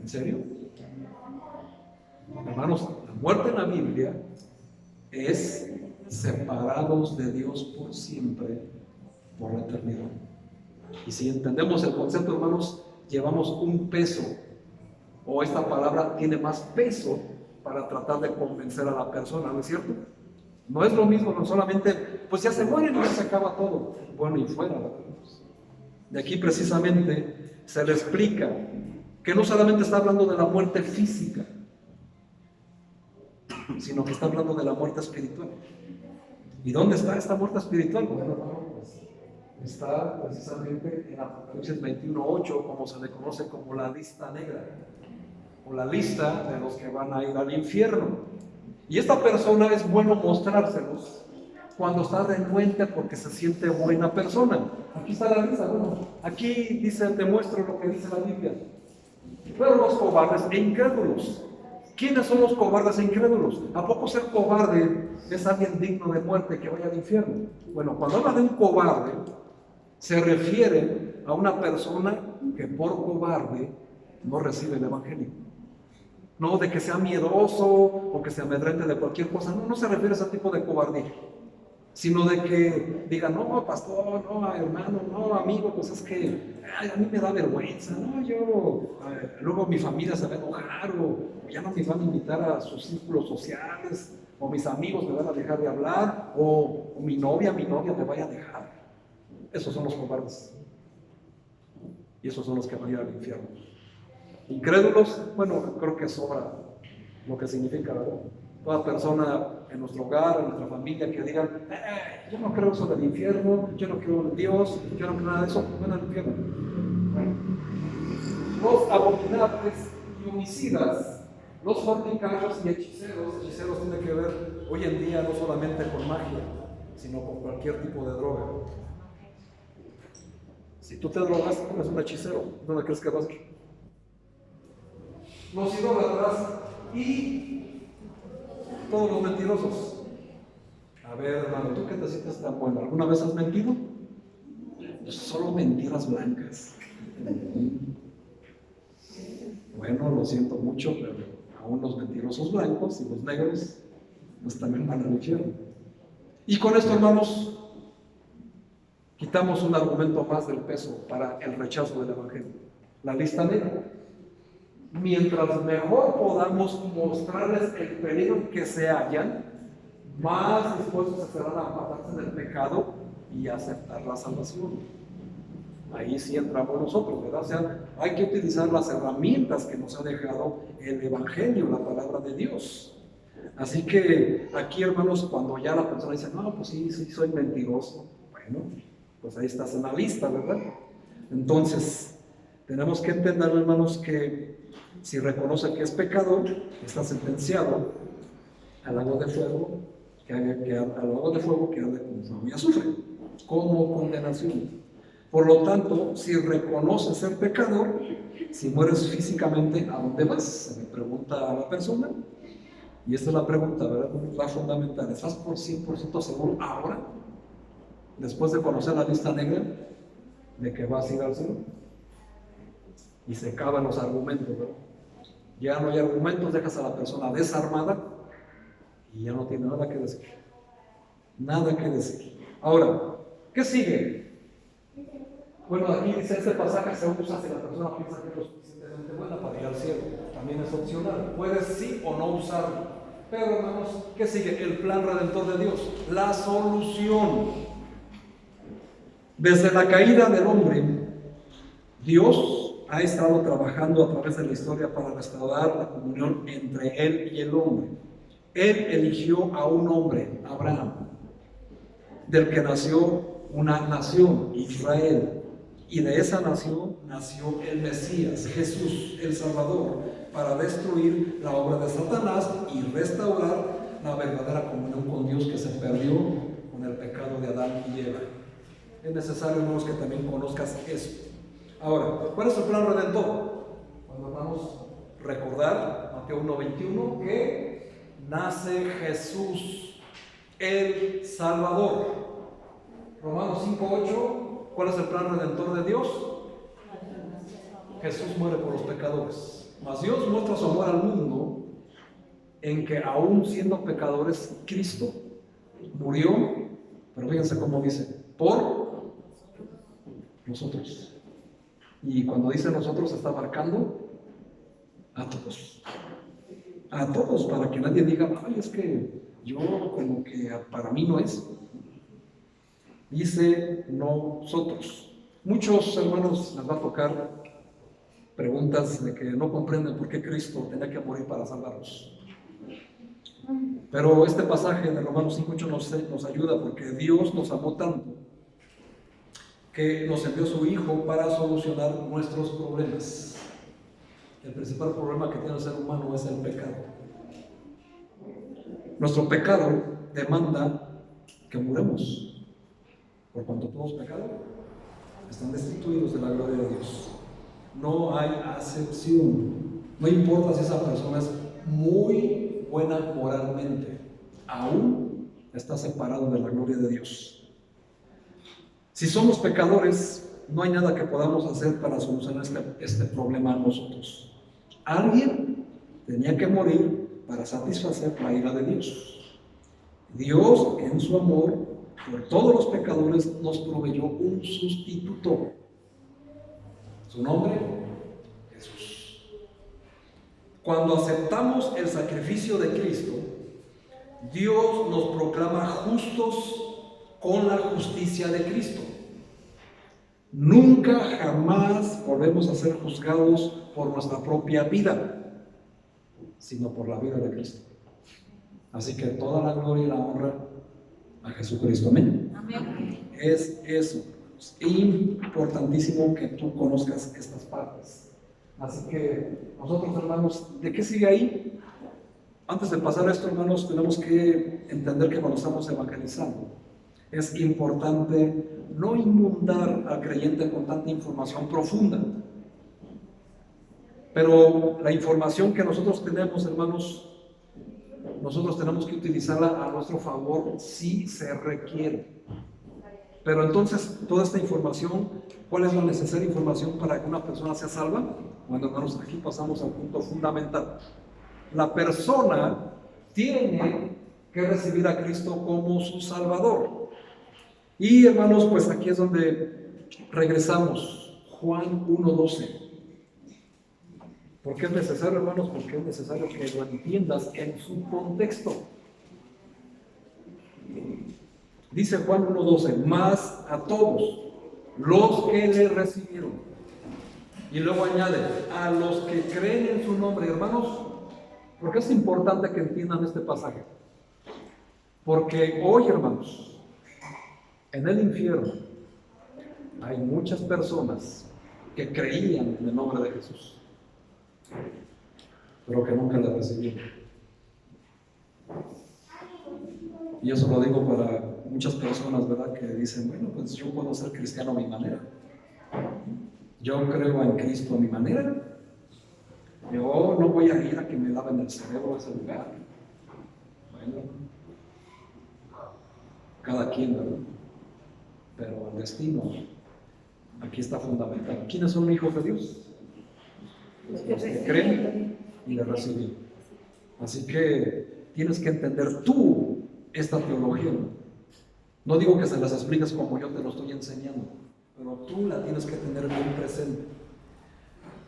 ¿En serio? Hermanos, la muerte en la Biblia es separados de Dios por siempre, por la eternidad. Y si entendemos el concepto, hermanos, llevamos un peso, o esta palabra tiene más peso para tratar de convencer a la persona, ¿no es cierto? No es lo mismo, no solamente, pues ya se mueren y ya se acaba todo. Bueno, y fuera, ¿verdad? De aquí precisamente se le explica que no solamente está hablando de la muerte física, sino que está hablando de la muerte espiritual. ¿Y dónde está esta muerte espiritual? Bueno, pues está precisamente en Apocalipsis 21:8, como se le conoce como la lista negra, o la lista de los que van a ir al infierno. Y esta persona es bueno mostrárselos cuando está renuente porque se siente buena persona. Aquí está la lista, bueno, aquí dice, te muestro lo que dice la Biblia. Pero los cobardes e incrédulos. ¿Quiénes son los cobardes e incrédulos? ¿A poco ser cobarde es alguien digno de muerte que vaya al infierno? Bueno, cuando habla de un cobarde, se refiere a una persona que por cobarde no recibe el evangelio. No de que sea miedoso o que se amedrente de cualquier cosa, no se refiere a ese tipo de cobardía. sino de que digan, no, pastor, no, hermano, no, amigo, pues es que a mí me da vergüenza, no, luego mi familia se va a enojar, o ya no me van a invitar a sus círculos sociales, o mis amigos me van a dejar de hablar, o mi novia me vaya a dejar. Esos son los cobardes. Y esos son los que van a ir al infierno. Incrédulos, bueno, creo que sobra lo que significa, ¿verdad? Toda persona en nuestro hogar, en nuestra familia, que digan, yo no creo eso del infierno, yo no creo en Dios, yo no creo nada de eso, van al infierno. Bueno. Los abominables y homicidas, los fornicarios y hechiceros tienen que ver hoy en día no solamente con magia, sino con cualquier tipo de droga. Si tú te drogas, eres un hechicero, ¿dónde crees que vas a ir? Los idólatras y todos los mentirosos. A ver, hermano, ¿tú qué te sientes tan bueno? ¿Alguna vez has mentido? Solo mentiras blancas. Bueno, lo siento mucho, pero aún los mentirosos blancos y los negros pues también van al infierno. Y con esto, hermanos, quitamos un argumento más del peso para el rechazo del Evangelio. La lista negra. Mientras mejor podamos mostrarles el peligro en que se hallan, más dispuestos estarán a apartarse del pecado y a aceptar la salvación. Ahí sí entramos nosotros, ¿verdad? O sea, hay que utilizar las herramientas que nos ha dejado el Evangelio, la palabra de Dios. Así que aquí, hermanos, cuando ya la persona dice, no, pues sí, soy mentiroso, bueno, pues ahí estás en la lista, ¿verdad? Entonces, tenemos que entender, hermanos, que si reconoce que es pecador, está sentenciado al lago de fuego, que arde con fuego y azufre, como condenación. Por lo tanto, si reconoce ser pecador, si mueres físicamente, ¿a dónde vas? Se le pregunta a la persona. Y esta es la pregunta, ¿verdad? La fundamental. ¿Estás por 100% seguro ahora, después de conocer la lista negra, de que vas a ir al cielo? Y se acaban los argumentos, ¿verdad? Ya no hay argumentos, dejas a la persona desarmada y ya no tiene nada que decir. Nada que decir. Ahora, ¿qué sigue? Bueno, aquí dice este pasaje se usa si la persona piensa que es lo suficientemente buena para ir al cielo. También es opcional. Puedes sí o no usarlo. Pero, hermanos, ¿qué sigue? El plan redentor de Dios. La solución. Desde la caída del hombre, Dios ha estado trabajando a través de la historia para restaurar la comunión entre Él y el hombre. Él eligió a un hombre, Abraham, del que nació una nación, Israel, y de esa nación nació el Mesías, Jesús, el Salvador, para destruir la obra de Satanás y restaurar la verdadera comunión con Dios que se perdió con el pecado de Adán y Eva. Es necesario, hermanos, que también conozcas esto. Ahora, ¿cuál es el plan redentor? Cuando vamos a recordar Mateo 1:21 que nace Jesús, el Salvador. Romanos 5:8, ¿cuál es el plan redentor de Dios? Jesús muere por los pecadores. Mas Dios muestra su amor al mundo en que aún siendo pecadores, Cristo murió, pero fíjense cómo dice, por nosotros. Y cuando dice nosotros, está abarcando a todos. A todos, para que nadie diga, ay, es que yo como que para mí no es. Dice nosotros. Muchos hermanos les va a tocar preguntas de que no comprenden por qué Cristo tenía que morir para salvarlos. Pero este pasaje de Romanos 5:8 nos ayuda porque Dios nos amó tanto que nos envió su Hijo para solucionar nuestros problemas. El principal problema que tiene el ser humano es el pecado. Nuestro pecado demanda que muramos. Por cuanto todos pecaron, están destituidos de la gloria de Dios. No hay acepción. No importa si esa persona es muy buena moralmente, aún está separado de la gloria de Dios. Si somos pecadores, no hay nada que podamos hacer para solucionar este problema a nosotros. Alguien tenía que morir para satisfacer la ira de Dios. Dios, en su amor, por todos los pecadores, nos proveyó un sustituto. Su nombre, Jesús. Cuando aceptamos el sacrificio de Cristo, Dios nos proclama justos con la justicia de Cristo. Nunca jamás volvemos a ser juzgados por nuestra propia vida, sino por la vida de Cristo. Así que toda la gloria y la honra a Jesucristo. Amén. Amén. Es eso. Es importantísimo que tú conozcas estas partes. Así que nosotros, hermanos, ¿de qué sigue ahí? Antes de pasar a esto, hermanos, tenemos que entender que cuando estamos evangelizando, es importante no inundar al creyente con tanta información profunda. Pero la información que nosotros tenemos, hermanos, nosotros tenemos que utilizarla a nuestro favor si se requiere. Pero entonces, toda esta información, ¿cuál es la necesaria información para que una persona sea salva? Bueno, hermanos, aquí pasamos al punto fundamental. La persona tiene que recibir a Cristo como su Salvador. Y hermanos, pues aquí es donde regresamos. Juan 1:12. ¿Por qué es necesario, hermanos? Porque es necesario que lo entiendas en su contexto. Dice Juan 1:12, más a todos los que le recibieron. Y luego añade, a los que creen en su nombre. Hermanos, ¿por qué es importante que entiendan este pasaje? Porque hoy, hermanos, en el infierno hay muchas personas que creían en el nombre de Jesús, pero que nunca le recibieron. Y eso lo digo para muchas personas, ¿verdad? Que dicen, bueno, pues yo puedo ser cristiano a mi manera. Yo creo en Cristo a mi manera. Yo no voy a ir a que me laven el cerebro a ese lugar. Bueno, cada quien, ¿verdad? Pero el destino aquí está fundamental. ¿Quiénes son hijos de Dios? Los que creen y le reciben. Así que tienes que entender tú esta teología. No digo que se las expliques como yo te lo estoy enseñando, pero tú la tienes que tener bien presente.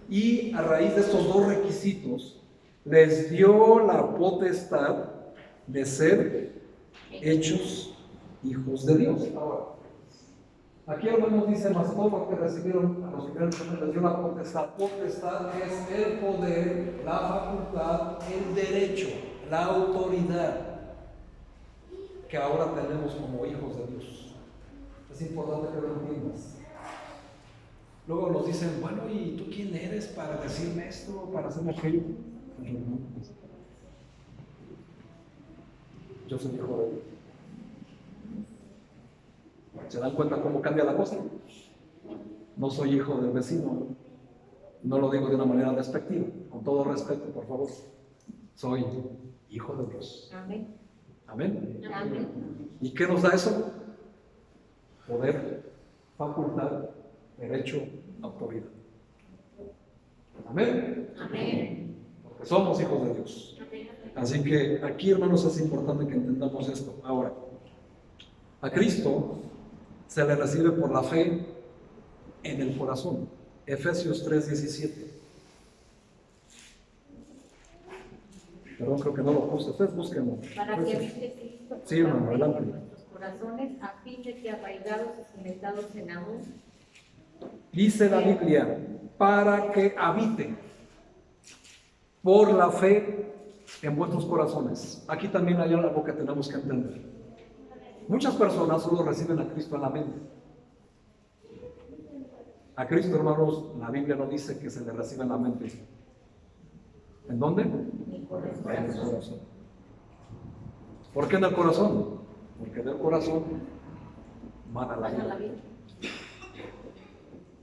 Y a raíz de estos dos requisitos, les dio la potestad de ser hechos hijos de Dios. Ahora, aquí hermanos dice, más todos los que recibieron a los que les dio la potestad. Potestad es el poder, la facultad, el derecho, la autoridad que ahora tenemos como hijos de Dios. Es importante que lo entiendas. Luego nos dicen, bueno, ¿y tú quién eres para decirme esto, para hacerme aquello? Yo soy hijo de Dios. ¿Se dan cuenta cómo cambia la cosa? No soy hijo del vecino. No lo digo de una manera despectiva, con todo respeto, por favor. Soy hijo de Dios. Amén. Amén. Amén. ¿Y qué nos da eso? Poder, facultad, derecho, autoridad. Amén. Amén. Porque somos hijos de Dios. Así que aquí, hermanos, es importante que entendamos esto. Ahora, a Cristo se le recibe por la fe en el corazón. Efesios 3:17. Perdón, creo que no lo puse. Ustedes búsquenlo. Para que habite Cristo Sí, hermano, adelante. en nuestros corazones, a fin de que arraigados y cimentados en amor. Dice la Biblia, para que habite por la fe en vuestros corazones. Aquí también hay algo que tenemos que entender. Muchas personas solo reciben a Cristo en la mente. A Cristo, hermanos, la Biblia no dice que se le reciba en la mente. ¿En dónde? En el corazón. ¿Por qué en el corazón? Porque del corazón mana la vida.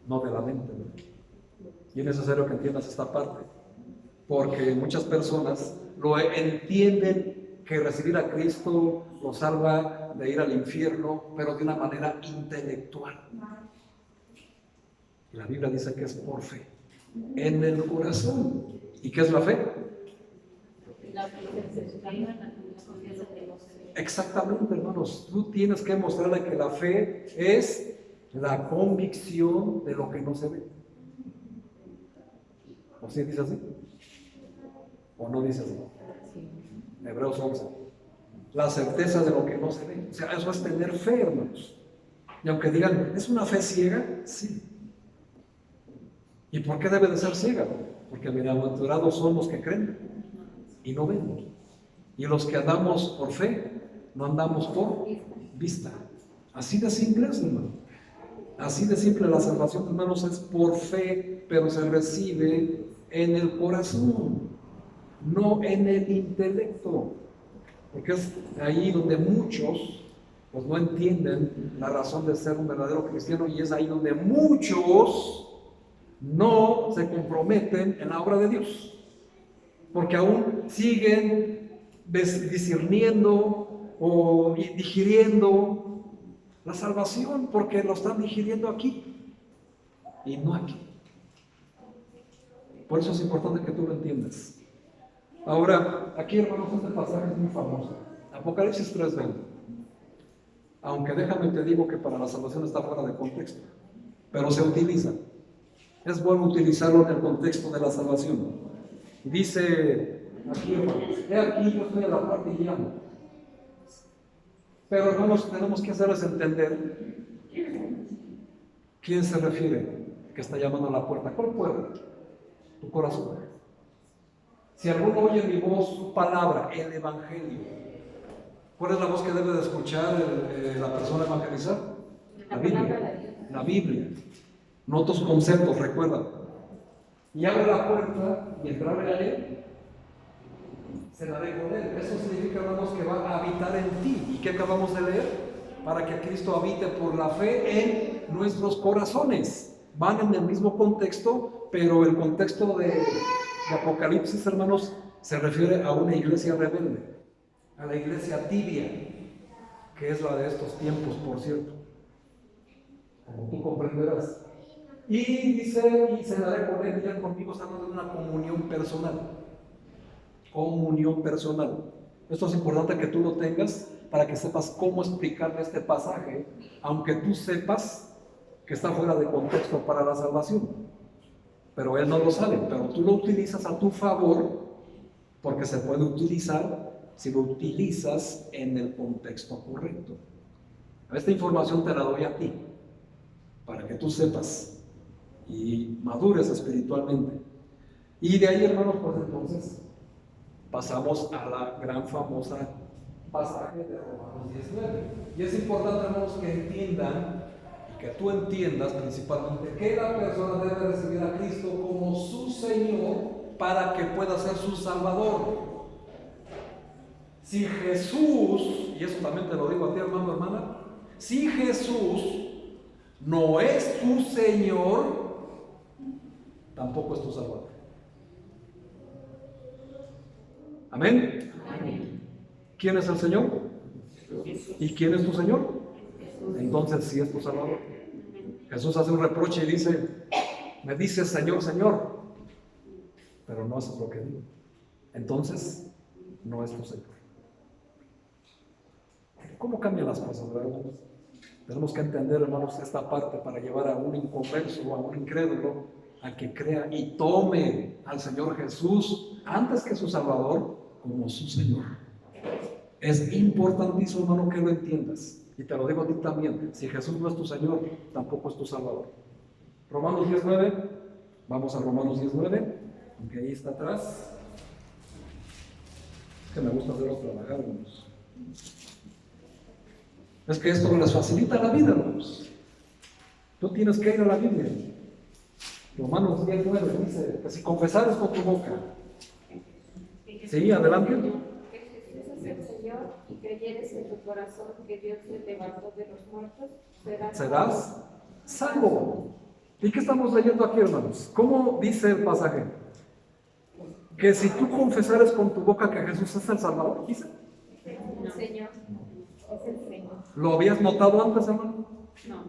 No de la mente. Y es necesario que entiendas esta parte, porque muchas personas lo entienden que recibir a Cristo lo salva de ir al infierno, pero de una manera intelectual. Y la Biblia dice que es por fe, en el corazón. ¿Y qué es la fe? La fe Exactamente, hermanos. Tú tienes que mostrarle que la fe es la convicción de lo que no se ve. ¿O sí dice así? ¿O no dice así? Hebreos 11. La certeza de lo que no se ve. O sea, eso es tener fe, hermanos. Y aunque digan, ¿es una fe ciega? Sí. ¿Y por qué debe de ser ciega? Porque bienaventurados son los que creen y no ven. Y los que andamos por fe, no andamos por vista. Así de simple es, hermano. Así de simple la salvación, hermanos, es por fe, pero se recibe en el corazón, no en el intelecto. Porque es ahí donde muchos pues no entienden la razón de ser un verdadero cristiano, y es ahí donde muchos no se comprometen en la obra de Dios, porque aún siguen discerniendo o digiriendo la salvación, porque lo están digiriendo aquí y no aquí. Por eso es importante que tú lo entiendas. Ahora, aquí, hermanos, este pasaje es muy famoso, Apocalipsis 3:20. Aunque déjame te digo que para la salvación está fuera de contexto, pero se utiliza. Es bueno utilizarlo en el contexto de la salvación. Dice aquí, hermanos, he aquí yo estoy a la puerta y llamo. Pero, hermanos, tenemos que hacerles entender quién se refiere que está llamando a la puerta. ¿Cuál puerta? Tu corazón. Si alguno oye mi voz, su palabra, el evangelio, ¿cuál es la voz que debe de escuchar la persona evangelizar? La Biblia. La Biblia. No otros conceptos, recuerda. Y abre la puerta y entraré a él, cenaré con él. Eso significa, hermanos, que va a habitar en ti. ¿Y qué acabamos de leer? Para que Cristo habite por la fe en nuestros corazones. Van en el mismo contexto, pero el contexto de Apocalipsis, hermanos, se refiere a una iglesia rebelde, a la iglesia tibia, que es la de estos tiempos, por cierto, como tú comprenderás. Y dice, y cenaré con él, y él conmigo. Está hablando de una comunión personal. Comunión personal. Esto es importante que tú lo tengas para que sepas cómo explicarle este pasaje, aunque tú sepas que está fuera de contexto para la salvación. Pero él no lo sabe, pero tú lo utilizas a tu favor, porque se puede utilizar si lo utilizas en el contexto correcto. Esta información te la doy a ti, para que tú sepas y madures espiritualmente. Y de ahí, hermanos, pues entonces pasamos a la gran famosa pasaje de Romanos 19. Y es importante, hermanos, que entiendan y que tú entiendas principalmente que la persona debe recibir a Cristo como su Señor para que pueda ser su Salvador. Si Jesús, y eso también te lo digo a ti, hermano, hermana, si Jesús no es tu Señor, tampoco es tu Salvador. ¿Amén? Amén. ¿Quién es el Señor? ¿Y quién es tu Señor? Entonces sí es tu Salvador. Jesús hace un reproche y dice, me dices Señor, Señor, pero no haces lo que digo. Entonces no es tu Señor. ¿Cómo cambian las cosas, verdad? Tenemos que entender, hermanos, esta parte para llevar a un inconverso o a un incrédulo a que crea y tome al Señor Jesús antes que su Salvador como su Señor. Es importantísimo, hermano, que lo entiendas. Y te lo digo a ti también. Si Jesús no es tu Señor, tampoco es tu Salvador. Romanos 10:9. Vamos a Romanos 10:9, aunque ahí está atrás. Es que me gusta hacerlos trabajar, hermanos. Es que esto les facilita la vida, hermanos. Tú tienes que ir a la Biblia. Romanos 10:9 dice que si confesares con tu boca. Sí, adelante. Que Jesús es el Señor y creyeres en tu corazón que Dios le levantó de los muertos, serás salvo. ¿Y qué estamos leyendo aquí, hermanos? ¿Cómo dice el pasaje? Que si tú confesares con tu boca que Jesús es el Salvador, dice. El Señor es el Señor. ¿Lo habías notado antes, hermano? No.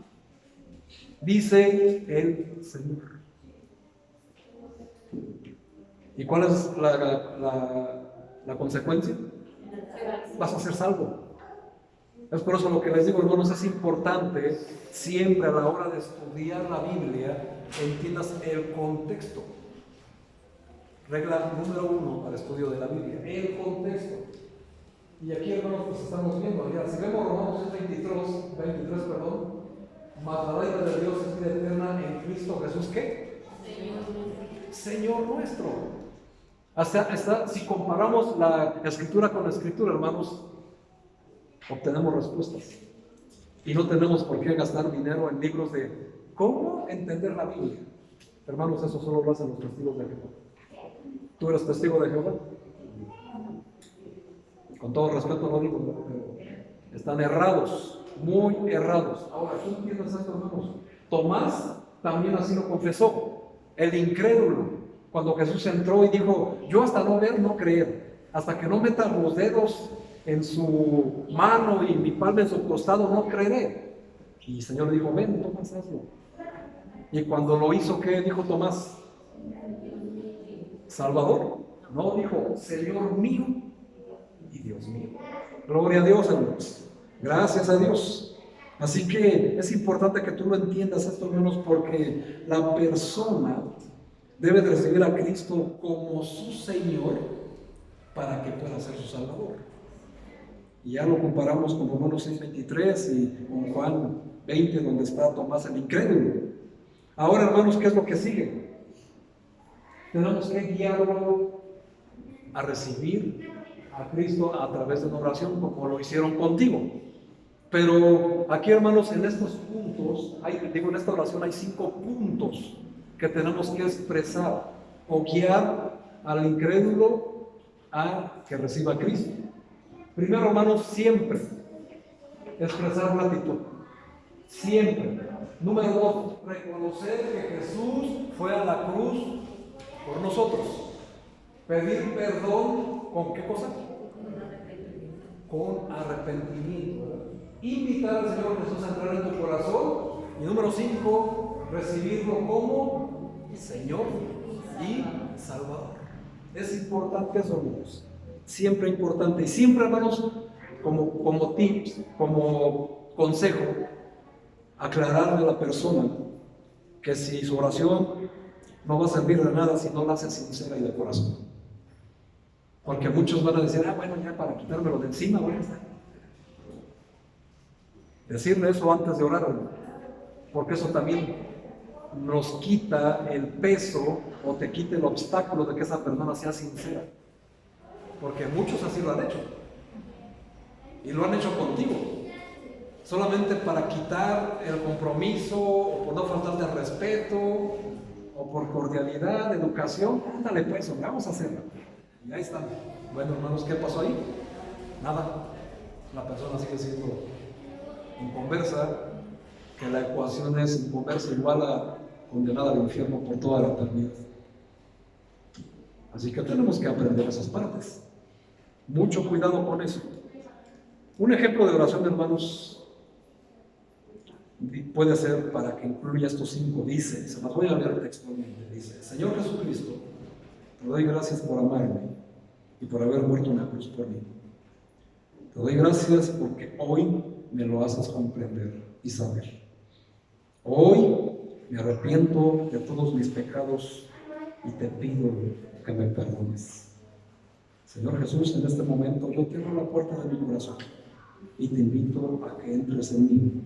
Dice el Señor. ¿Y cuál es la consecuencia? vas a ser salvo. Es por eso lo que les digo, hermanos, es importante siempre a la hora de estudiar la Biblia, entiendas el contexto. Regla número 1 para el estudio de la Biblia, el contexto. Y aquí, hermanos, pues estamos viendo, ya, si vemos Romanos 23, mas la reina de Dios es vida eterna en Cristo Jesús, ¿qué? Señor nuestro. Si comparamos la escritura con la escritura, hermanos, obtenemos respuestas. Y no tenemos por qué gastar dinero en libros de cómo entender la Biblia. Hermanos, eso solo lo hacen los testigos de Jehová. ¿Tú eres testigo de Jehová? Con todo respeto lo digo, pero están errados, muy errados. Ahora, ¿tú entiendes esto, hermanos? Tomás también así lo confesó, el incrédulo. Cuando Jesús entró y dijo, yo hasta no ver, no creer, hasta que no meta los dedos en su mano y mi palma en su costado, no creeré. Y el Señor le dijo, ven, Tomás, hazlo. Y cuando lo hizo, ¿qué dijo Tomás? Salvador. No, dijo, Señor mío y Dios mío. Gloria a Dios, hermanos. Gracias a Dios. Así que es importante que tú lo entiendas esto, hermanos, porque la persona debe de recibir a Cristo como su Señor para que pueda ser su Salvador. Y ya lo comparamos con Romanos 6:23 y con Juan 20, donde está Tomás el incrédulo. Ahora, hermanos, ¿qué es lo que sigue? Tenemos que guiarlo a recibir a Cristo a través de una oración, como lo hicieron contigo. Pero aquí, hermanos, en estos puntos, en esta oración hay 5 puntos que tenemos que expresar o guiar al incrédulo a que reciba a Cristo. Primero, hermanos, siempre expresar gratitud. Siempre. Número 2, reconocer que Jesús fue a la cruz por nosotros. Pedir perdón, ¿con qué cosa? Con arrepentimiento. ¿Verdad? Invitar al Señor Jesús a entrar en tu corazón. Y número 5, recibirlo como Señor y Salvador. Es importante eso, hermanos. Siempre importante. Y siempre, hermanos, como tips, como consejo, aclararle a la persona que si su oración no va a servir de nada si no la hace sincera y de corazón. Porque muchos van a decir, bueno, ya para quitármelo de encima, bueno, está. Decirle eso antes de orar, porque eso también nos quita el peso o te quita el obstáculo de que esa persona sea sincera. Porque muchos así lo han hecho. Y lo han hecho contigo. Solamente para quitar el compromiso, o por no faltarte al respeto, o por cordialidad, educación. Ándale pues, vamos a hacerlo. Y ahí está. Bueno, hermanos, ¿qué pasó ahí? Nada. La persona sigue siendo inconversa, que la ecuación es inconversa igual a condenada al infierno por toda la eternidad. Así que tenemos que aprender esas partes. Mucho cuidado con eso. Un ejemplo de oración, hermanos, puede ser para que incluya estos 5. Dice, se las voy a leer textualmente. Dice, Señor Jesucristo, te doy gracias por amarme y por haber muerto en la cruz por mí. Te doy gracias porque hoy me lo haces comprender y saber. Hoy me arrepiento de todos mis pecados y te pido que me perdones. Señor Jesús, en este momento yo te abro la puerta de mi corazón y te invito a que entres en mí.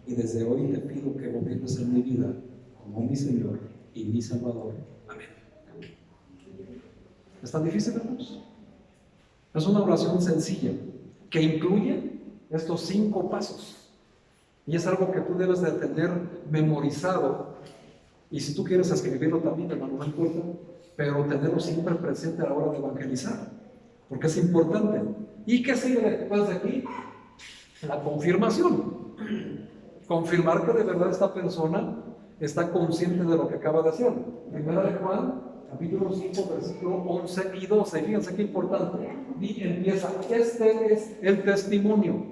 Y desde hoy te pido que gobiernes en mi vida como mi Señor y mi Salvador. Amén. ¿Es tan difícil, hermanos? Es una oración sencilla que incluye estos 5 pasos. Y es algo que tú debes de tener memorizado. Y si tú quieres escribirlo también, hermano, no importa, pero tenerlo siempre presente a la hora de evangelizar, porque es importante. ¿Y qué sigue después de aquí? La confirmación. Confirmar que de verdad esta persona está consciente de lo que acaba de hacer. Primera de Juan, capítulo 5, versículo 11 y 12. Fíjense qué importante. Y empieza, este es el testimonio.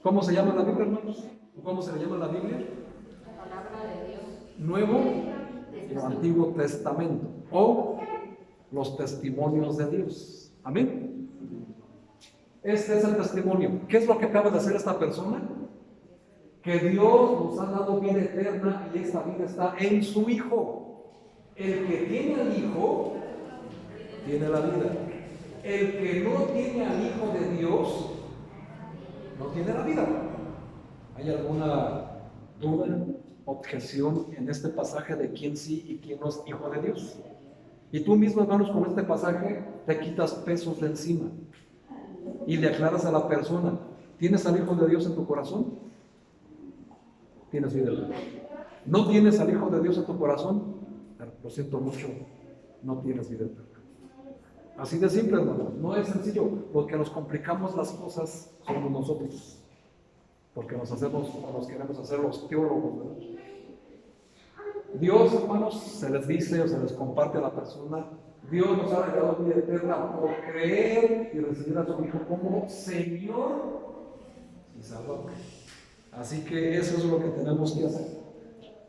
¿Cómo se llama la Biblia, hermanos? ¿Cómo se le llama la Biblia? La palabra de Dios. Nuevo o Antiguo Testamento, o los testimonios de Dios. Amén. Este es el testimonio. ¿Qué es lo que acaba de hacer esta persona? Que Dios nos ha dado vida eterna y esta vida está en su Hijo. El que tiene al Hijo, tiene la vida. El que no tiene al Hijo de Dios, no tiene la vida. ¿Hay alguna duda, objeción en este pasaje de quién sí y quién no es hijo de Dios? Y tú mismo, hermanos, con este pasaje te quitas pesos de encima y le aclaras a la persona: ¿tienes al Hijo de Dios en tu corazón? Tienes vida eterna. ¿No tienes al Hijo de Dios en tu corazón? Lo siento mucho, no tienes vida eterna. Así de simple, hermanos. No es sencillo. Los que nos complicamos las cosas somos nosotros, porque nos queremos hacer los teólogos, ¿verdad? Dios, hermanos, se les dice o se les comparte a la persona: Dios nos ha regalado vida eterna por creer y recibir a su Hijo como Señor y Salvador. Así que eso es lo que tenemos que hacer.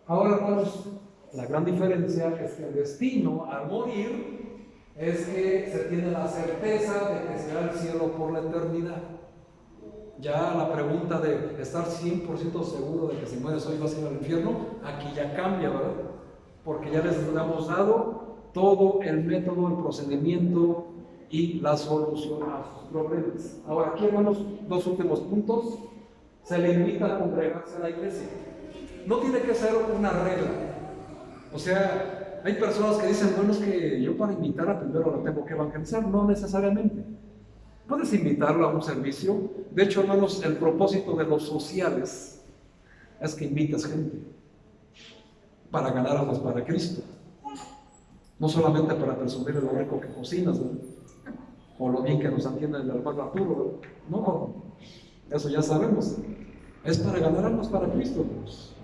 Ahora, hermanos, la gran diferencia es que el destino al morir es que se tiene la certeza de que será el cielo por la eternidad. Ya la pregunta de estar 100% seguro de que si mueres hoy vas a ir al infierno, aquí ya cambia, ¿verdad? Porque ya les hemos dado todo el método, el procedimiento y la solución a sus problemas. Ahora, aquí, hermanos, dos últimos puntos. Se le invita a congregarse a la iglesia. No tiene que ser una regla. O sea, hay personas que dicen: bueno, es que yo para invitarla primero la tengo que evangelizar. No necesariamente. Puedes invitarlo a un servicio. De hecho, hermanos, el propósito de los sociales es que invites gente para ganar almas para Cristo. No solamente para presumir lo rico que cocinas, ¿no? O lo bien que nos atiende el hermano Arturo, ¿no? No, eso ya sabemos. Es para ganar almas para Cristo, hermanos.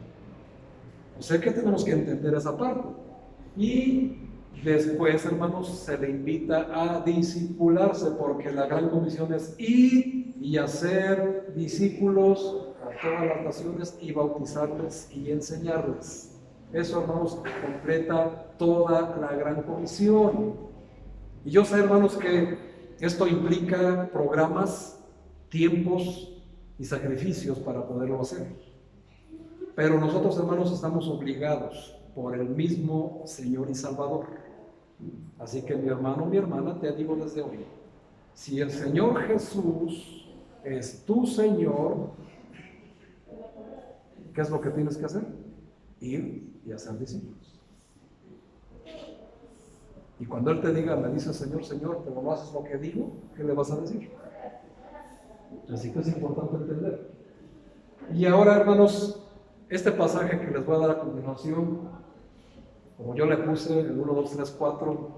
O sea que tenemos que entender esa parte. Y después, hermanos, se le invita a discipularse, porque la gran comisión es ir y hacer discípulos a todas las naciones y bautizarles y enseñarles. Eso, hermanos, completa toda la gran comisión. Y yo sé, hermanos, que esto implica programas, tiempos y sacrificios para poderlo hacer. Pero nosotros, hermanos, estamos obligados por el mismo Señor y Salvador. Así que, mi hermano, mi hermana, te digo desde hoy: si el Señor Jesús es tu Señor, ¿qué es lo que tienes que hacer? Ir y hacer discípulos. Y cuando Él te diga, me dice Señor, Señor, pero no haces lo que digo, ¿qué le vas a decir? Así que es importante entender. Y ahora, hermanos, este pasaje que les voy a dar a continuación, como yo le puse el 1, 2, 3, 4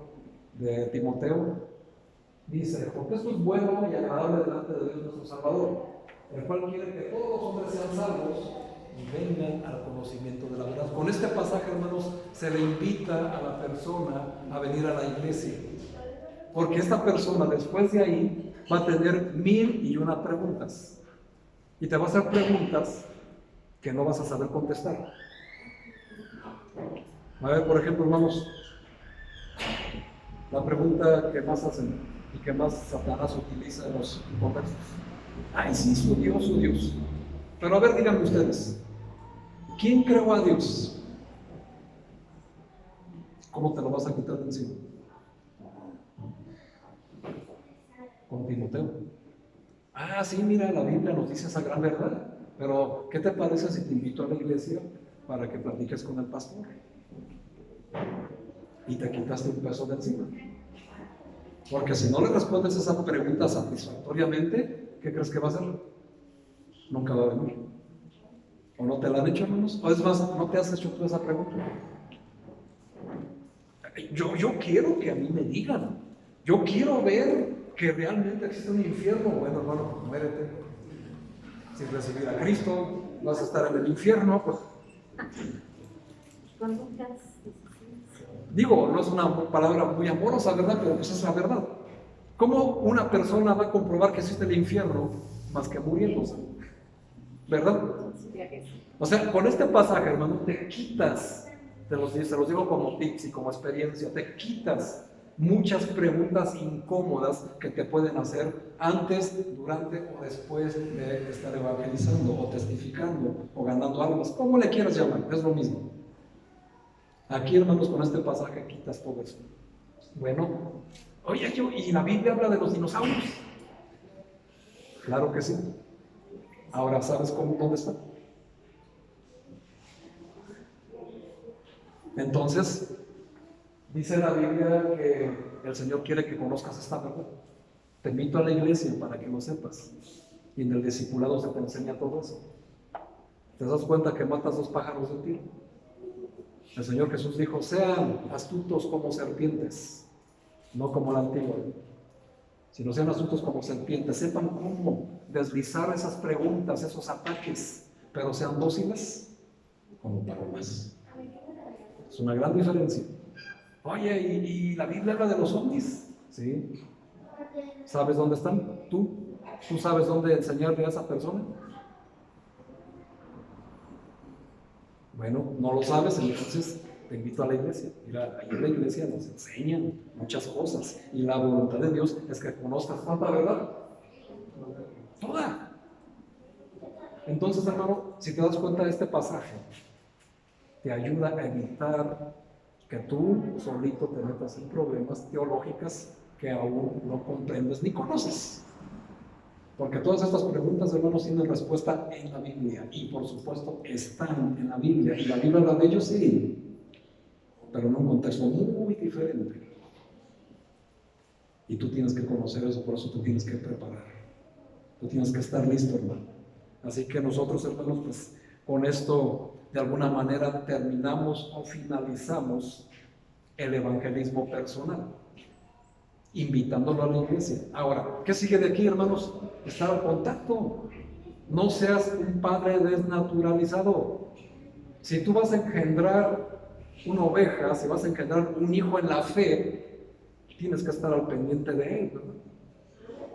de Timoteo, dice: porque esto es bueno y agradable delante de Dios nuestro Salvador, el cual quiere que todos los hombres sean salvos y vengan al conocimiento de la verdad. Con este pasaje, hermanos, se le invita a la persona a venir a la iglesia, porque esta persona después de ahí va a tener 1001 preguntas, y te va a hacer preguntas que no vas a saber contestar. A ver, por ejemplo, hermanos, la pregunta que más hacen y que más Satanás utiliza en los contextos: ay, sí, su Dios, su Dios. Pero a ver, díganme ustedes, ¿quién creó a Dios? ¿Cómo te lo vas a quitar de encima? Con Timoteo. Ah, sí, mira, la Biblia nos dice esa gran verdad, pero ¿qué te parece si te invito a la iglesia para que platiques con el pastor? Y te quitaste un peso de encima. Porque si no le respondes esa pregunta satisfactoriamente, ¿qué crees que va a hacer? Nunca va a venir. ¿O no te la han hecho, hermanos? O es más, ¿no te has hecho tú esa pregunta? Yo quiero que a mí me digan. Yo quiero ver que realmente existe un infierno. Bueno, hermano, muérete. Sin recibir a Cristo, vas a estar en el infierno. Pues. Digo, no es una palabra muy amorosa, ¿verdad? Pero pues es la verdad. ¿Cómo una persona va a comprobar que existe el infierno más que muriéndose? ¿Verdad? O sea, con este pasaje, hermano, te quitas, se los digo como tips y como experiencia, te quitas muchas preguntas incómodas que te pueden hacer antes, durante o después de estar evangelizando o testificando o ganando almas, como le quieras llamar, es lo mismo. Aquí, hermanos, con este pasaje quitas todo eso. Bueno, oye, ¿y la Biblia habla de los dinosaurios? Claro que sí. Ahora, ¿sabes dónde está? Entonces, dice la Biblia que el Señor quiere que conozcas esta verdad. Te invito a la iglesia para que lo sepas. Y en el discipulado se te enseña todo eso. ¿Te das cuenta que matas 2 pájaros de tiro? El Señor Jesús dijo: sean astutos como serpientes, no como la antigua, sino sean astutos como serpientes. Sepan cómo deslizar esas preguntas, esos ataques, pero sean dóciles como palomas. Es una gran diferencia. Oye, ¿y la Biblia habla de los ovnis? Sí. ¿Sabes dónde están? ¿Tú sabes dónde enseñarle a esa persona? Bueno, no lo sabes, entonces te invito a la iglesia. Mira, ahí en la iglesia nos enseñan muchas cosas y la voluntad de Dios es que conozcas tanta verdad. Toda. Entonces, hermano, si te das cuenta de este pasaje, te ayuda a evitar que tú solito te metas en problemas teológicos que aún no comprendes ni conoces. Porque todas estas preguntas, hermanos, tienen respuesta en la Biblia. Y por supuesto están en la Biblia. Y la Biblia habla de ellos, sí, pero en un contexto muy diferente. Y tú tienes que conocer eso, por eso tú tienes que preparar. Tú tienes que estar listo, hermano. Así que nosotros, hermanos, pues con esto de alguna manera terminamos o finalizamos el evangelismo personal, invitándolo a la iglesia. Ahora, ¿qué sigue de aquí, hermanos? Estar al contacto. No seas un padre desnaturalizado. Si tú vas a engendrar una oveja, si vas a engendrar un hijo en la fe, tienes que estar al pendiente de él, ¿verdad?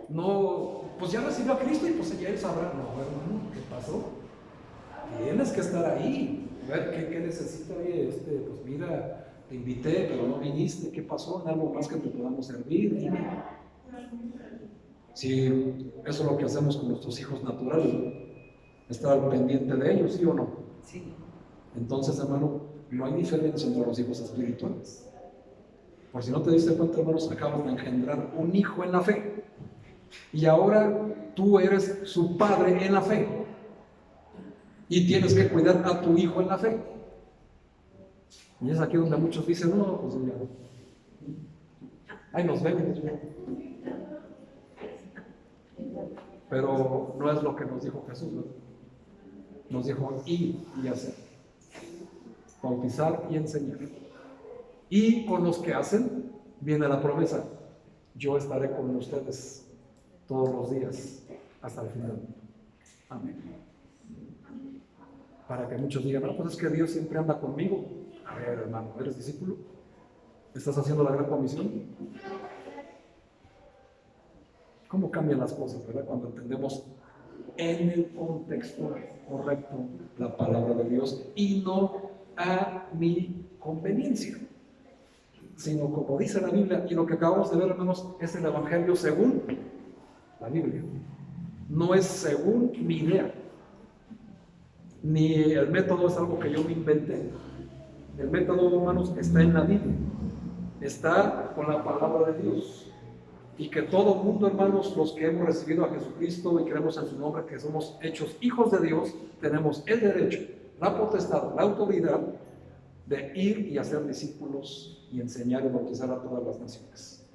No, pues ya recibió a Cristo y pues ya él sabrá. No, hermano, ¿qué pasó? Tienes que estar ahí, a ver qué necesita. Oye, pues mira, te invité, pero no viniste. ¿Qué pasó? ¿En algo más que te podamos servir? Dime. Si eso es lo que hacemos con nuestros hijos naturales, ¿no? Estar al pendiente de ellos, ¿sí o no? Sí. Entonces, hermano, no hay diferencia entre los hijos espirituales. Por si no te diste cuenta, hermanos, acabamos de engendrar un hijo en la fe. Y ahora tú eres su padre en la fe. Y tienes que cuidar a tu hijo en la fe. Y es aquí donde muchos dicen: no, pues ya, ahí nos vemos. Pero no es lo que nos dijo Jesús, ¿no? Nos dijo ir y hacer, bautizar y enseñar. Y con los que hacen viene la promesa: yo estaré con ustedes todos los días hasta el final. Amén. Para que muchos digan: no, pues es que Dios siempre anda conmigo. A ver, hermano, ¿eres discípulo? ¿Estás haciendo la gran comisión? ¿Cómo cambian las cosas, verdad? Cuando entendemos en el contexto correcto la palabra de Dios y no a mi conveniencia, sino como dice la Biblia. Y lo que acabamos de ver, hermanos, es el Evangelio según la Biblia. No es según mi idea, ni el método es algo que yo me inventé. El método, hermanos, está en la Biblia, está con la palabra de Dios. Y que todo el mundo, hermanos, los que hemos recibido a Jesucristo y creemos en su nombre, que somos hechos hijos de Dios, tenemos el derecho, la potestad, la autoridad de ir y hacer discípulos y enseñar y bautizar a todas las naciones.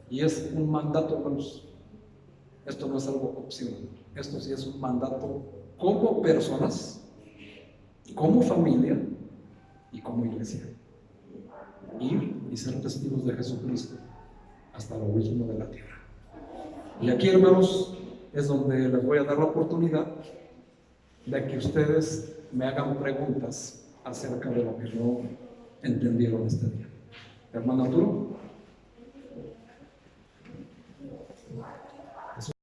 Y es un mandato, hermanos. Esto no es algo opcional. Esto sí es un mandato como personas, como familia y como iglesia. Ir y ser testigos de Jesucristo hasta lo último de la tierra. Y aquí, hermanos, es donde les voy a dar la oportunidad de que ustedes me hagan preguntas acerca de lo que no entendieron este día. Hermano Arturo.